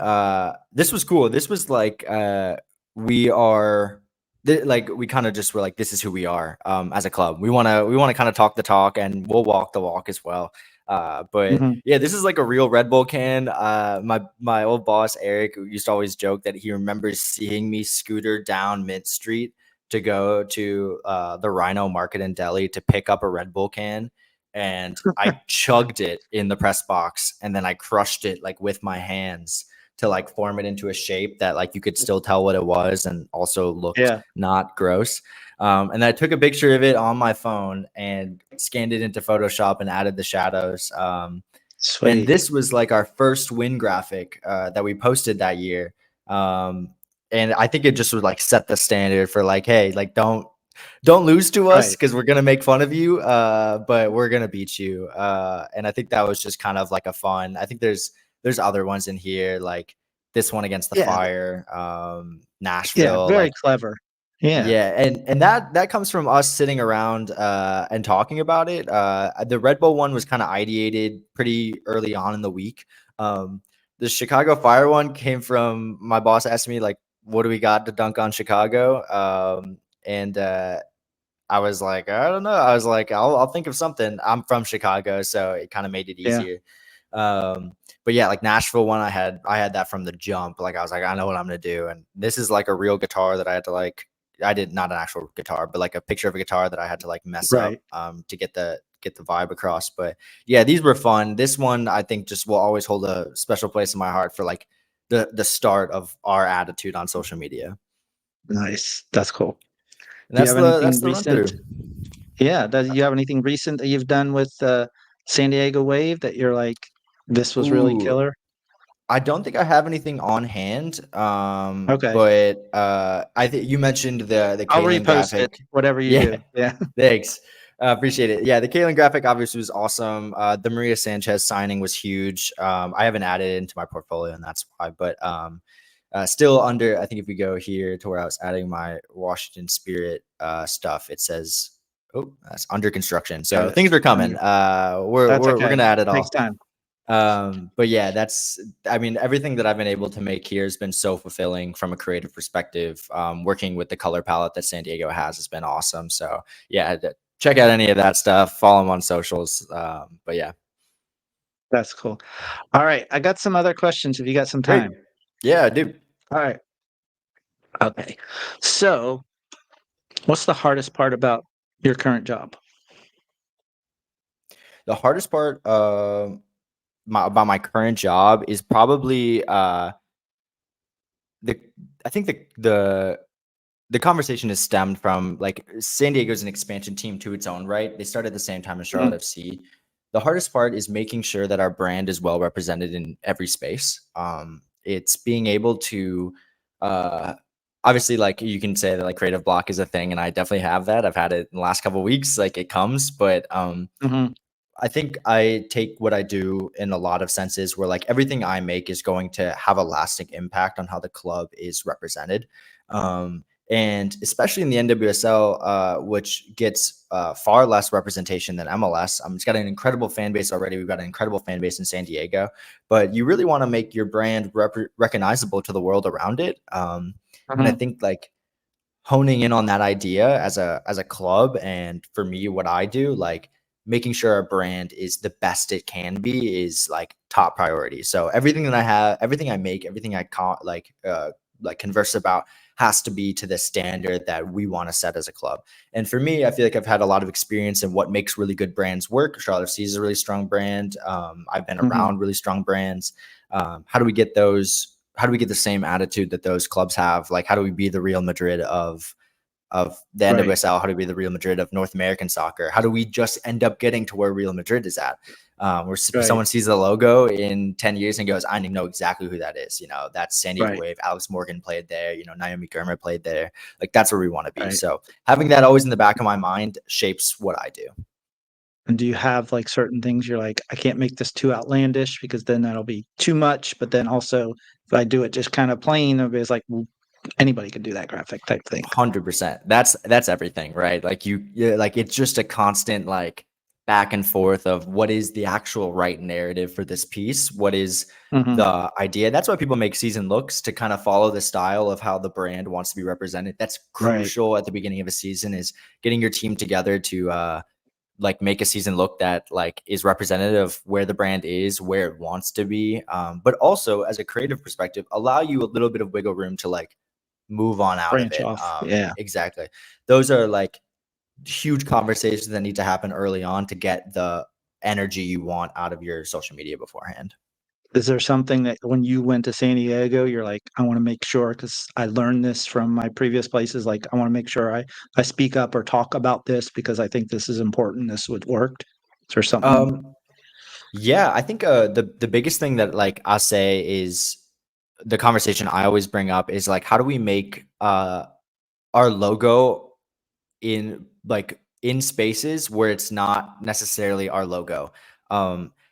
this was cool. This was like, we are like, we kind of just were like, this is who we are, as a club. We want to kind of talk the talk, and we'll walk the walk as well. But Mhm. yeah, this is like a real Red Bull can. My old boss Eric used to always joke that he remembers seeing me scooter down Mint Street to go to the Rhino Market in Delhi to pick up a Red Bull can, and I chugged it in the press box, and then I crushed it like with my hands to like form it into a shape that like you could still tell what it was and also looked Yeah. not gross. And I took a picture of it on my phone and scanned it into Photoshop and added the shadows. And Sweet. this was like our first win graphic that we posted that year. And I think it just would like set the standard for like, hey, like don't lose to us Right. because we're gonna make fun of you, but we're gonna beat you. And I think that was just kind of like a fun. I think there's other ones in here like this one against the Yeah. Fire, Yeah. Nashville, Very like clever. Yeah. yeah, and that comes from us sitting around and talking about it. The Red Bull one was kind of ideated pretty early on in the week. Um, the Chicago Fire one came from my boss asked me like, "What do we got to dunk on Chicago?" And I was like, I don't know. I was like, I'll think of something. I'm from Chicago, so it kind of made it Yeah. easier. Um, but yeah, like Nashville one, I had that from the jump. Like I was like, I know what I'm gonna do, and this is like a real guitar that I had to like. I did not an actual guitar, but like a picture of a guitar that I had to like mess up Right. to get the vibe across. But yeah, these were fun. This one I think just will always hold a special place in my heart for like the start of our attitude on social media. Nice. That's cool. And Do you that's have the anything that's the run through. recent? Yeah. Do you have anything recent that you've done with San Diego Wave that you're like, this was really Ooh, killer? I don't think I have anything on hand. Okay. But I think you mentioned the I'll Kalen repost it, graphic. whatever you Yeah, do. Yeah. thanks. Appreciate it. Yeah, the Kalen graphic obviously was awesome. The Maria Sanchez signing was huge. I haven't added it into my portfolio, and that's why. But still under. I think if we go here to where I was adding my Washington Spirit stuff, it says, "Oh, that's under construction." There So it is. things are coming. Under. We're That's we're, we're okay. gonna add it Takes all. time. But yeah, I mean, everything that I've been able to make here has been so fulfilling from a creative perspective. Working with the color palette that San Diego has been awesome. So yeah, check out any of that stuff. Follow them on socials. But yeah, That's cool. All right. I got some other questions if you got some great. time. Yeah, dude. All right. Okay. So, what's the hardest part about your current job? The hardest part about my current job is probably the I think the conversation is stemmed from like San Diego's an expansion team to its own right. They started at the same time as Mhm. Charlotte FC. The hardest part is making sure that our brand is well represented in every space. It's being able to, uh, obviously, like you can say that like creative block is a thing, and I definitely have that. I've had it in the last couple of weeks, like it comes, but Mhm. I think I take what I do in a lot of senses where like everything I make is going to have a lasting impact on how the club is represented. And especially in the NWSL, which gets far less representation than MLS. It's got an incredible fan base already. We've got an incredible fan base in San Diego, but you really want to make your brand recognizable to the world around it. And I Mhm. think like honing in on that idea as a club, and for me what I do, like making sure our brand is the best it can be is like top priority. So everything that I have, everything I make, everything I like converse about has to be to the standard that we want to set as a club. And for me, I feel like I've had a lot of experience in what makes really good brands work. Charlotte FC is a really strong brand. I've been Mhm. around really strong brands. How do we get those? How do we get the same attitude that those clubs have? Like, how do we be the Real Madrid of the Right. NWSL? How do we be the Real Madrid of North American soccer? How do we just end up getting to where Real Madrid is at? Where Right. someone sees the logo in 10 years and goes, I know exactly who that is. You know, that's San Diego Right. Wave. Alex Morgan played there. You know, Naomi Gurmer played there. Like, that's where we want to be. Right. So having that always in the back of my mind shapes what I do. And do you have like certain things you're like, I can't make this too outlandish because then that'll be too much. But then also, if I do it just kind of plain, everybody's like, well, anybody could do that graphic type thing. 100%. That's everything, right? Like like it's just a constant like back and forth of what is the actual right narrative for this piece? What is the idea? That's why people make season looks, to kind of follow the style of how the brand wants to be represented. That's Right. crucial at the beginning of a season, is getting your team together to like make a season look that like is representative of where the brand is, where it wants to be. But also as a creative perspective, allow you a little bit of wiggle room to like move on out of Branch it. off. Yeah. Exactly. Those are like huge conversations that need to happen early on to get the energy you want out of your social media beforehand. Is there something that when you went to San Diego, you're like, I want to make sure, because I learned this from my previous places, like I want to make sure I speak up or talk about this because I think this is important. This would work. Is there something? Yeah, I think the biggest thing that like I say is the conversation I always bring up is like, how do we make our logo in like in spaces where it's not necessarily our logo?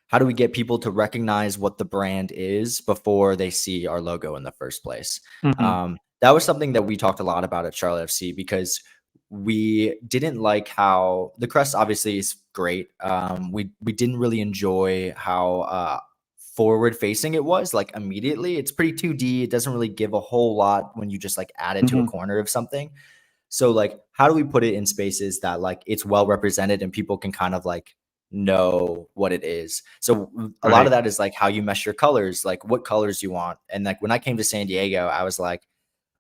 How do we get people to recognize what the brand is before they see our logo in the first place? Mhm. That was something that we talked a lot about at Charlotte FC, because we didn't like how the crest obviously is great. We didn't really enjoy how forward facing it was. Like immediately, it's pretty 2D. It doesn't really give a whole lot when you just like add it to a Mhm. corner of something. So like, how do we put it in spaces that like it's well represented and people can kind of like know what it is? So a lot of Right. that is like how you mesh your colors, like what colors you want. And like when I came to San Diego, I was like,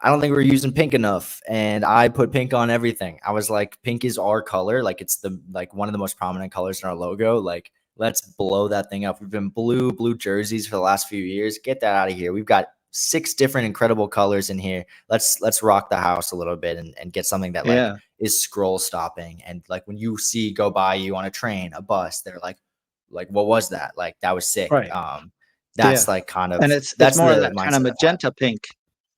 I don't think we're using pink enough. And I put pink on everything. I was like, pink is our color. Like it's the like one of the most prominent colors in our logo. Like let's blow that thing up. We've been blue jerseys for the last few years. Get that out of here. We've got 6 different incredible colors in here. Let's rock the house a little bit and get something that like Yeah. is scroll stopping. And like when you see go by you on a train, a bus, they're like what was that? Like that was sick. Right. That's Yeah. like kind And of it's that's more of the that kind of mindset I've had. magenta pink.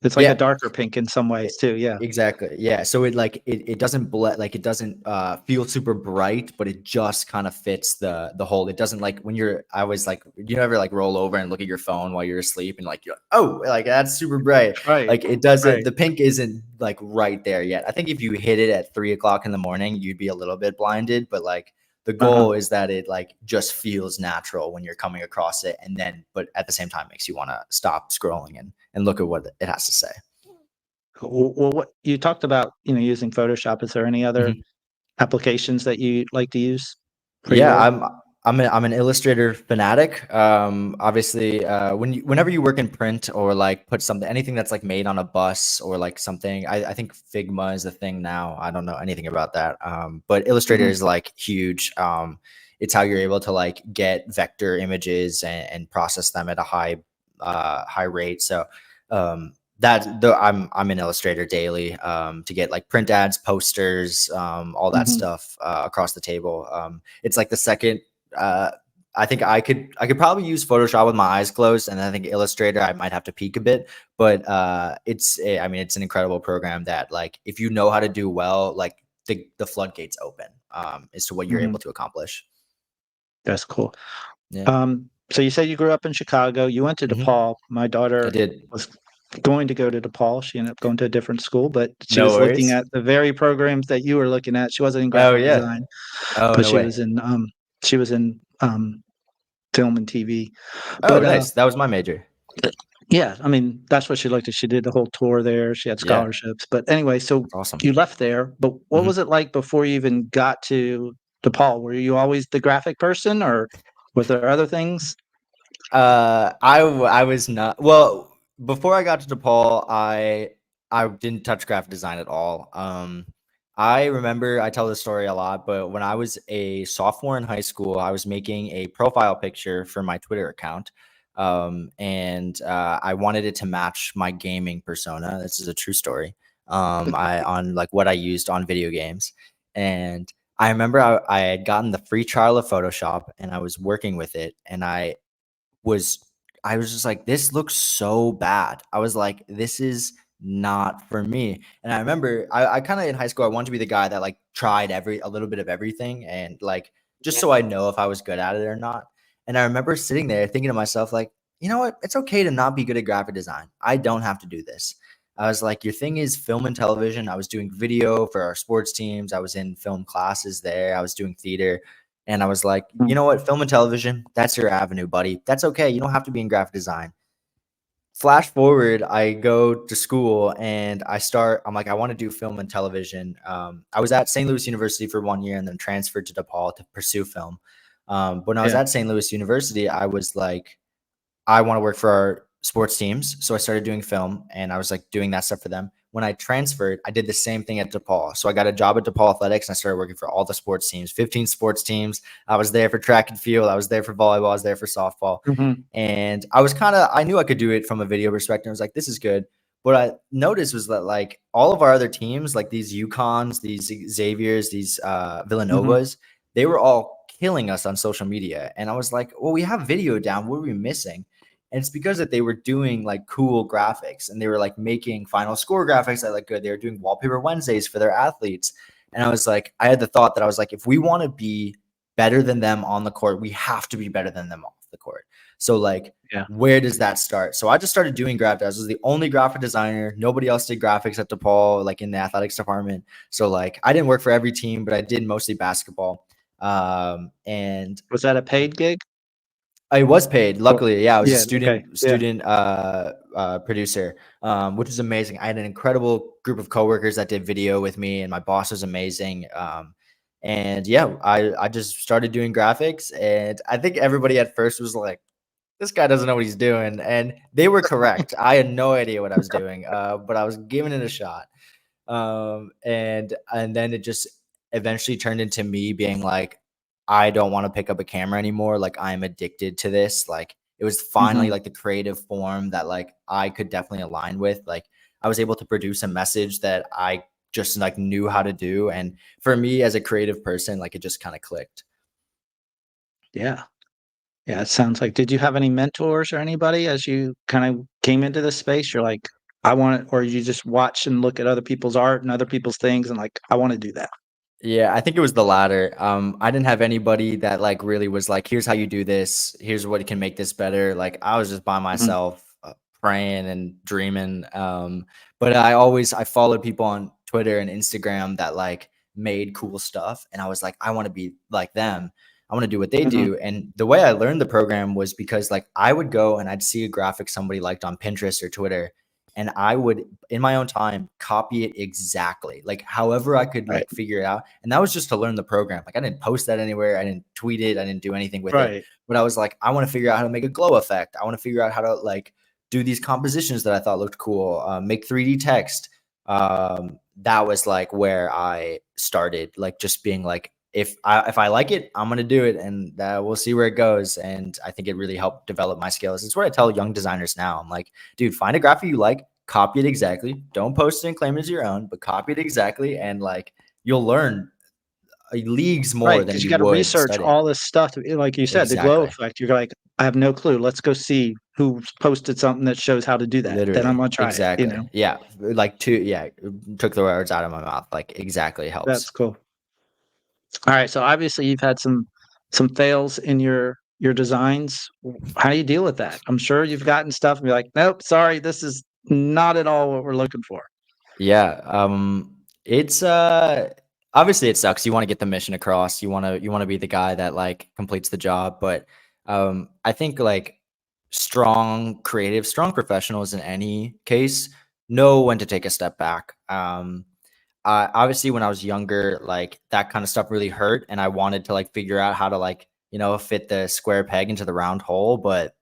It's like a Yeah. darker pink in some E ways too. Yeah. exactly, yeah, so it, like, it doesn't like, it doesn't, feel super bright, but it just kinda fits the whole. It doesn't like when you're I was like, you ever, like, roll over and look at your phone while you're asleep and, like, you're like, "Oh, like, that's super bright." Right. Like, it doesn't Right. the pink isn't, like, right there yet. I think if you hit it at 3 o'clock in the morning, you'd be a little bit blinded, but, like, the Uh-huh. goal is that it, like, just feels natural when you're coming across it, and then but at the same time makes you wanna stop scrolling and look at what it has to say. Well, what you talked about, using Photoshop. Is there any other Mhm. applications that you like to use for your Yeah, work? I'm an Illustrator fanatic. Obviously, whenever you work in print or like put something anything that's like made on a bus or like something, I think Figma is the thing now. I don't know anything about that. But Illustrator Mhm. is like huge. It's how you're able to like get vector images and process them at a high rate. So I'm in Illustrator daily to get like print ads, posters, all that Mhm. stuff across the table. It's like the second. Uh, I think I could probably use Photoshop with my eyes closed, and I think Illustrator I might have to peek a bit. But I mean, it's an incredible program that like if you know how to do well, like the floodgates open as to what you're able Mhm. to accomplish. That's cool. Yeah. So you said you grew up in Chicago. You went to Hmm. DePaul. My I daughter did. was going to go to DePaul. She ended up going to a different school, but she No was looking worries. at the very programs that you were looking at. She wasn't in Oh graphic yeah. design, Oh but no way. she was in film and TV. Oh But nice. That was my major. yeah, I mean, that's what she looked at. She did the whole tour there. She had Yeah. scholarships. But anyway, so That's awesome. you left there, but what Mhm. was it like before you even got to DePaul? Were you always the graphic person, or was there other things? I was not well before I got to DePaul. I didn't touch graphic design at all. I remember I tell this story a lot, but when I was a sophomore in high school, I was making a profile picture for my Twitter account, and I wanted it to match my gaming persona. This is a true story. I on like what I used on video games, and I remember I had gotten the free trial of Photoshop and I was working with it, and was I was just like, "This looks so bad." I was like, "This is not for me." And I remember I kinda in high school, I wanted to be the guy that, like, tried a little bit of everything and, like, just so I know if I was good at it or not. And I remember sitting there thinking to myself, like, "You know what? It's okay to not be good at graphic design. I don't have to do this." I was like, your thing is film and television. I was doing video for our sports teams. I was in film classes there. I was doing theater. And I was like, you know what? Film and television, that's your avenue, buddy. That's okay. You don't have to be in graphic design. Flash forward, I go to school and I'm like, I want to do film and television. I was at St. Louis University for 1 year and then transferred to DePaul to pursue film. But when I was Yeah. at St. Louis University, I was like, I want to work for our sports teams. So I started doing film and I was like doing that stuff for them. When I transferred, I did the same thing at DePaul. So I got a job at DePaul Athletics and I started working for all the sports teams, 15 sports teams. I was there for track and field. I was there for volleyball. I was there for softball. Mhm. And I knew I could do it from a video perspective. I was like, this is good. What I noticed was that like all of our other teams, like these UConns, these Xaviers, these Mhm. Villanovas, they were all killing us on social media. And I was like, well, we have video down. What are we missing? And it's because that they were doing like cool graphics and they were like making final score graphics that look good. They were doing wallpaper Wednesdays for their athletes. And I was like, I had the thought that I was like, if we want to be better than them on the court, we have to be better than them off the court. So like, Yeah. where does that start? So I just started doing graphics. I was the only graphic designer. Nobody else did graphics at DePaul, like in the athletics department. So like, I didn't work for every team, but I did mostly basketball. And Was that a paid gig? I was paid. Or Luckily, yeah, I was a yeah, okay. Yeah. student producer, which was amazing. I had an incredible group of coworkers that did video with me, and my boss was amazing. And yeah, I just started doing graphics, and I think everybody at first was like, "This guy doesn't know what he's doing," and they were correct. I had no idea what I was doing, but I was giving it a shot. And then it just eventually turned into me being like, I don't want to pick up a camera anymore. Like I'm addicted to this. Like it was finally Mhm. like the creative form that like I could definitely align with. Like I was able to produce a message that I just like knew how to do. And for me as a creative person, like it just kind of clicked. Yeah. Yeah, it sounds like did you have any mentors or anybody as you kind of came into this space? You're like, I want it, or you just watch and look at other people's art and other people's things and like, I want to do that. Yeah, I think it was the latter. I didn't have anybody that like really was like, here's how you do this, here's what can make this better. Like I was just by Mhm. myself, praying and dreaming. But I followed people on Twitter and Instagram that like made cool stuff, and I was like, I want to be like them. I want to do what they Mhm. do. And the way I learned the program was because like I would go and I'd see a graphic somebody liked on Pinterest or Twitter, and I would in my own time copy it exactly, like however I could Right. like figure it out. And that was just to learn the program. Like I didn't post that anywhere, I didn't tweet it, I didn't do anything with it. Right. But I was like, I want to figure out how to make a glow effect. I want to figure out how to like do these compositions that I thought looked cool, make 3D text. That was like where I started, like just being like, if I like it, I'm gonna do it, and we'll see where it goes. And I think it really helped develop my skills. It's what I tell young designers now. I'm like, dude, find a graphic you like, copy it exactly. Don't post it and claim it as your own, but copy it exactly, and like you'll learn leagues more Right. than Because you you got to would research studying. all this stuff. Like you said, the glow Exactly. effect. You're like, I have no clue. Let's go see who posted something that shows how to do that. Then I'm Literally. gonna try it. Exactly. Yeah. Like two. Yeah. Took the words out of my mouth. Like exactly That's helps. cool. All right. So obviously you've had some fails in your designs. How do you deal with that? I'm sure you've gotten stuff and be like, nope, sorry, this is not at all what we're looking for. Yeah. It's obviously it sucks. You want to get the mission across. You want to be the guy that like completes the job. But I think like strong professionals in any case know when to take a step back. Obviously when I was younger, like that kind of stuff really hurt, and I wanted to like figure out how to like, fit the square peg into the round hole, but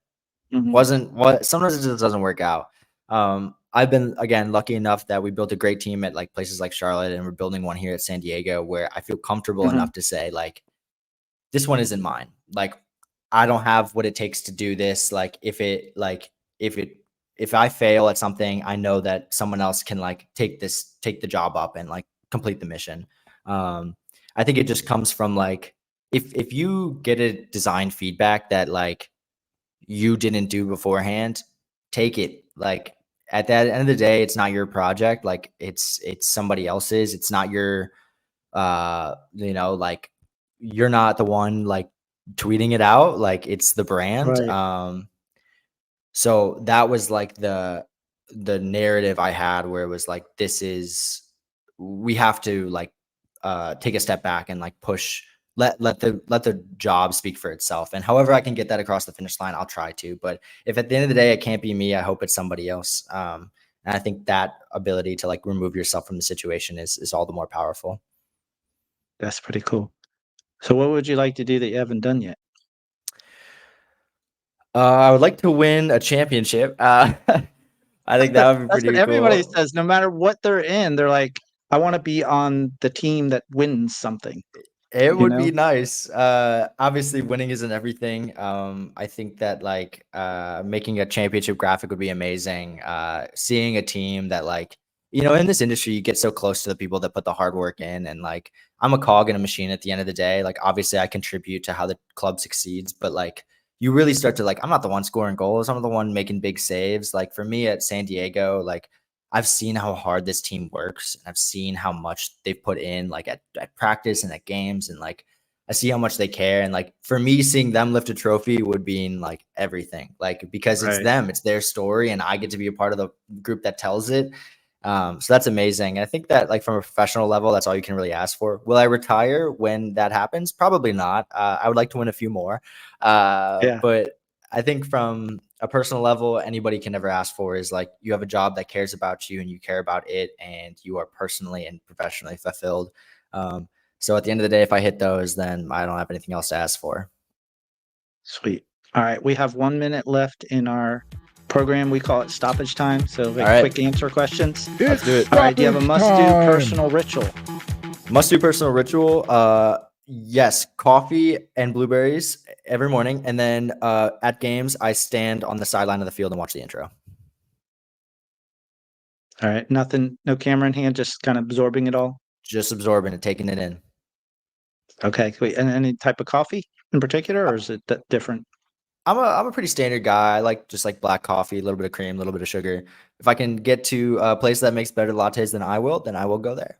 Mhm. wasn't what sometimes it just doesn't work out. I've been again lucky enough that we built a great team at like places like Charlotte, and we're building one here at San Diego where I feel comfortable Mhm. enough to say like this one isn't mine. Like I don't have what it takes to do this. If it if I fail at something, I know that someone else can like take the job up and like complete the mission. Um, I think it just comes from like if you get a design feedback that like you didn't do beforehand, take it. Like at the end of the day, it's not your project. Like it's somebody else's. It's not your like you're not the one like tweeting it out. Like it's the brand. Right. So that was like the narrative I had where it was like, we have to like take a step back and like push, let the job speak for itself. And however I can get that across the finish line, I'll try to. But if at the end of the day it can't be me, I hope it's somebody else. And I think that ability to like remove yourself from the situation is all the more powerful. That's pretty cool. So what would you like to do that you haven't done yet? I would like to win a championship. I think that would be That's what pretty everybody cool. says. No matter what they're in, they're like, I want to be on the team that wins something, It you would know? be nice. Obviously, winning isn't everything. I think that like making a championship graphic would be amazing. Seeing a team that like, in this industry, you get so close to the people that put the hard work in, and like I'm a cog in a machine at the end of the day. Like obviously, I contribute to how the club succeeds, but like you really start to like, I'm not the one scoring goals. I'm not the one making big saves. Like for me at San Diego, like I've seen how hard this team works, and I've seen how much they've put in like at practice and at games, and like I see how much they care. And like for me, seeing them lift a trophy would mean like everything, like because it's Right. them, it's their story, and I get to be a part of the group that tells it. So that's amazing. And I think that like from a professional level, that's all you can really ask for. Will I retire when that happens? Probably not. I would like to win a few more. Yeah. But I think from a personal level, anybody can ever ask for is like you have a job that cares about you and you care about it, and you are personally and professionally fulfilled. So at the end of the day, if I hit those, then I don't have anything else to ask for. Sweet. All right. We have 1 minute left in our program. We call it stoppage time. So All like right, quick answer questions. let's do it. All right. Do you have a must-do personal ritual? Must do personal ritual. Yes, coffee and blueberries every morning, and then at games, I stand on the sideline of the field and watch the intro. All right. Nothing, no camera in hand, just kind of absorbing it all. Just absorbing it, taking it in. Okay. Wait, and any type of coffee in particular, or is it different? I'm a pretty standard guy. I like just like black coffee, a little bit of cream, a little bit of sugar. If I can get to a place that makes better lattes than I will, then I will go there.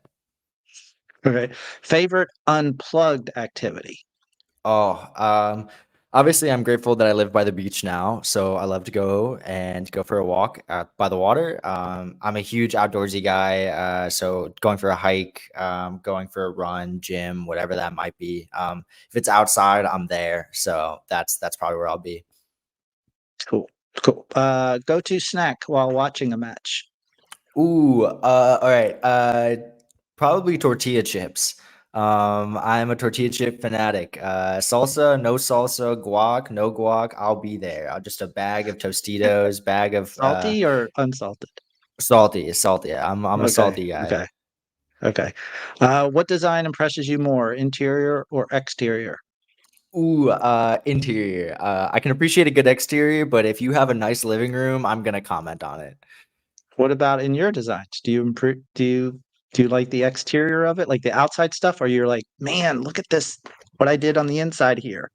Okay. Favorite unplugged activity? Oh, obviously I'm grateful that I live by the beach now, so I love to go for a walk by the water. I'm a huge outdoorsy guy, so going for a hike, going for a run, gym, whatever that might be. If it's outside, I'm there. So that's probably where I'll be. Cool. Cool. Go-to snack while watching a match. Ooh, all right. Probably tortilla chips. I'm a tortilla chip fanatic. Salsa, no salsa, guac, no guac. I'll be there. Just a bag of Tostitos, bag of Salty or unsalted? salty. I'm a Okay. salty guy. Okay. Okay. What design impresses you more, interior or exterior? Ooh, interior. I can appreciate a good exterior, but if you have a nice living room, I'm gonna comment on it. What about in your designs? Do you improve, do you like the exterior of it, like the outside stuff, or you're like, man, look at this, what I did on the inside here?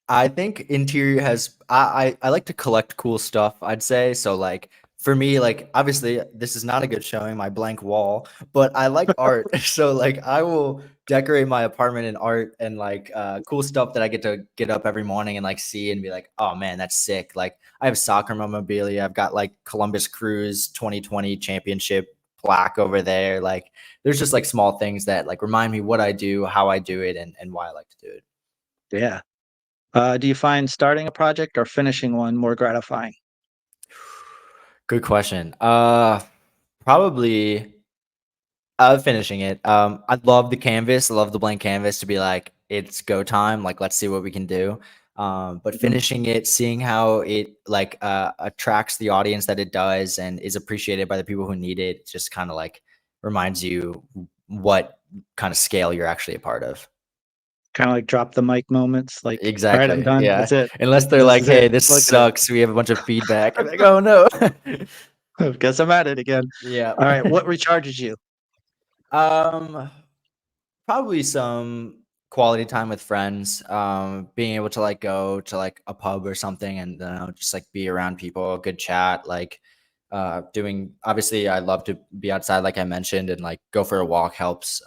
I think interior has I like to collect cool stuff, I'd say. So like for me, like obviously this is not a good showing my blank wall, but I like art. So like I will decorate my apartment in art and like cool stuff that I get to get up every morning and like see and be like, oh man, that's sick. Like I have soccer memorabilia. I've got like Columbus Crews 2020 championship plaque over there. Like there's just like small things that like remind me what I do, how I do it, and why I like to do it. Yeah. Do you find starting a project or finishing one more gratifying? Good question. Probably finishing it. I love the canvas. I love the blank canvas to be like, it's go time. Like, let's see what we can do. But Mhm. finishing it, seeing how it like attracts the audience that it does and is appreciated by the people who need it, just kind of like reminds you what kind of scale you're actually a part of. Kind of like drop the mic moments, like, all right, I'm Exactly. done. Yeah. That's it. Unless they're This like, is it. hey, this Look at sucks. We have a bunch of feedback. I'm like, oh no. it. Guess I'm at it again. Yeah. All right. What recharges you? Um, Probably some quality time with friends. Being able to like go to like a pub or something and just like be around people, good chat. Like, doing obviously I love to be outside, like I mentioned, and like go for a walk helps.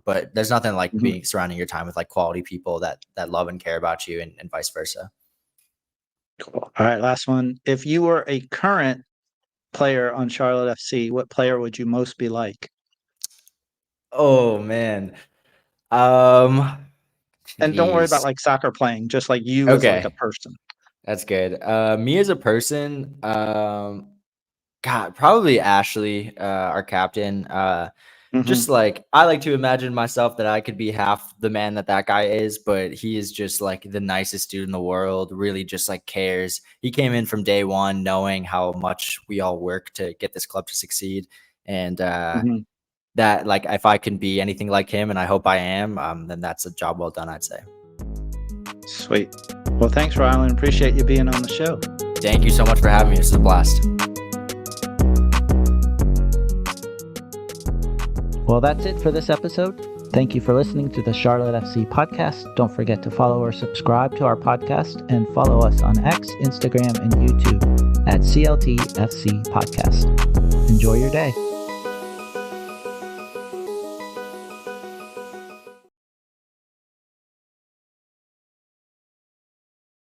But there's nothing like Mhm. being surrounding your time with like quality people that love and care about you, and vice versa. Cool. All right. Last one. If you were a current player on Charlotte FC, what player would you most be like? Oh man. And don't worry about Jeez. like soccer playing, just like you as like a Okay, person. that's good. Me as a person, God, probably Ashley, our captain. Hmm. Just like I like to imagine myself that I could be half the man that guy is, but he is just like the nicest dude in the world. Really, just like cares. He came in from day one, knowing how much we all work to get this club to succeed, and Hmm. that like if I can be anything like him, and I hope I am, then that's a job well done, I'd say. Sweet. Well, thanks, Ryland. Appreciate you being on the show. Thank you so much for having me. This is a blast. Well, that's it for this episode. Thank you for listening to the Charlotte FC podcast. Don't forget to follow or subscribe to our podcast and follow us on X, Instagram, and YouTube at CLTFC Podcast. Enjoy your day.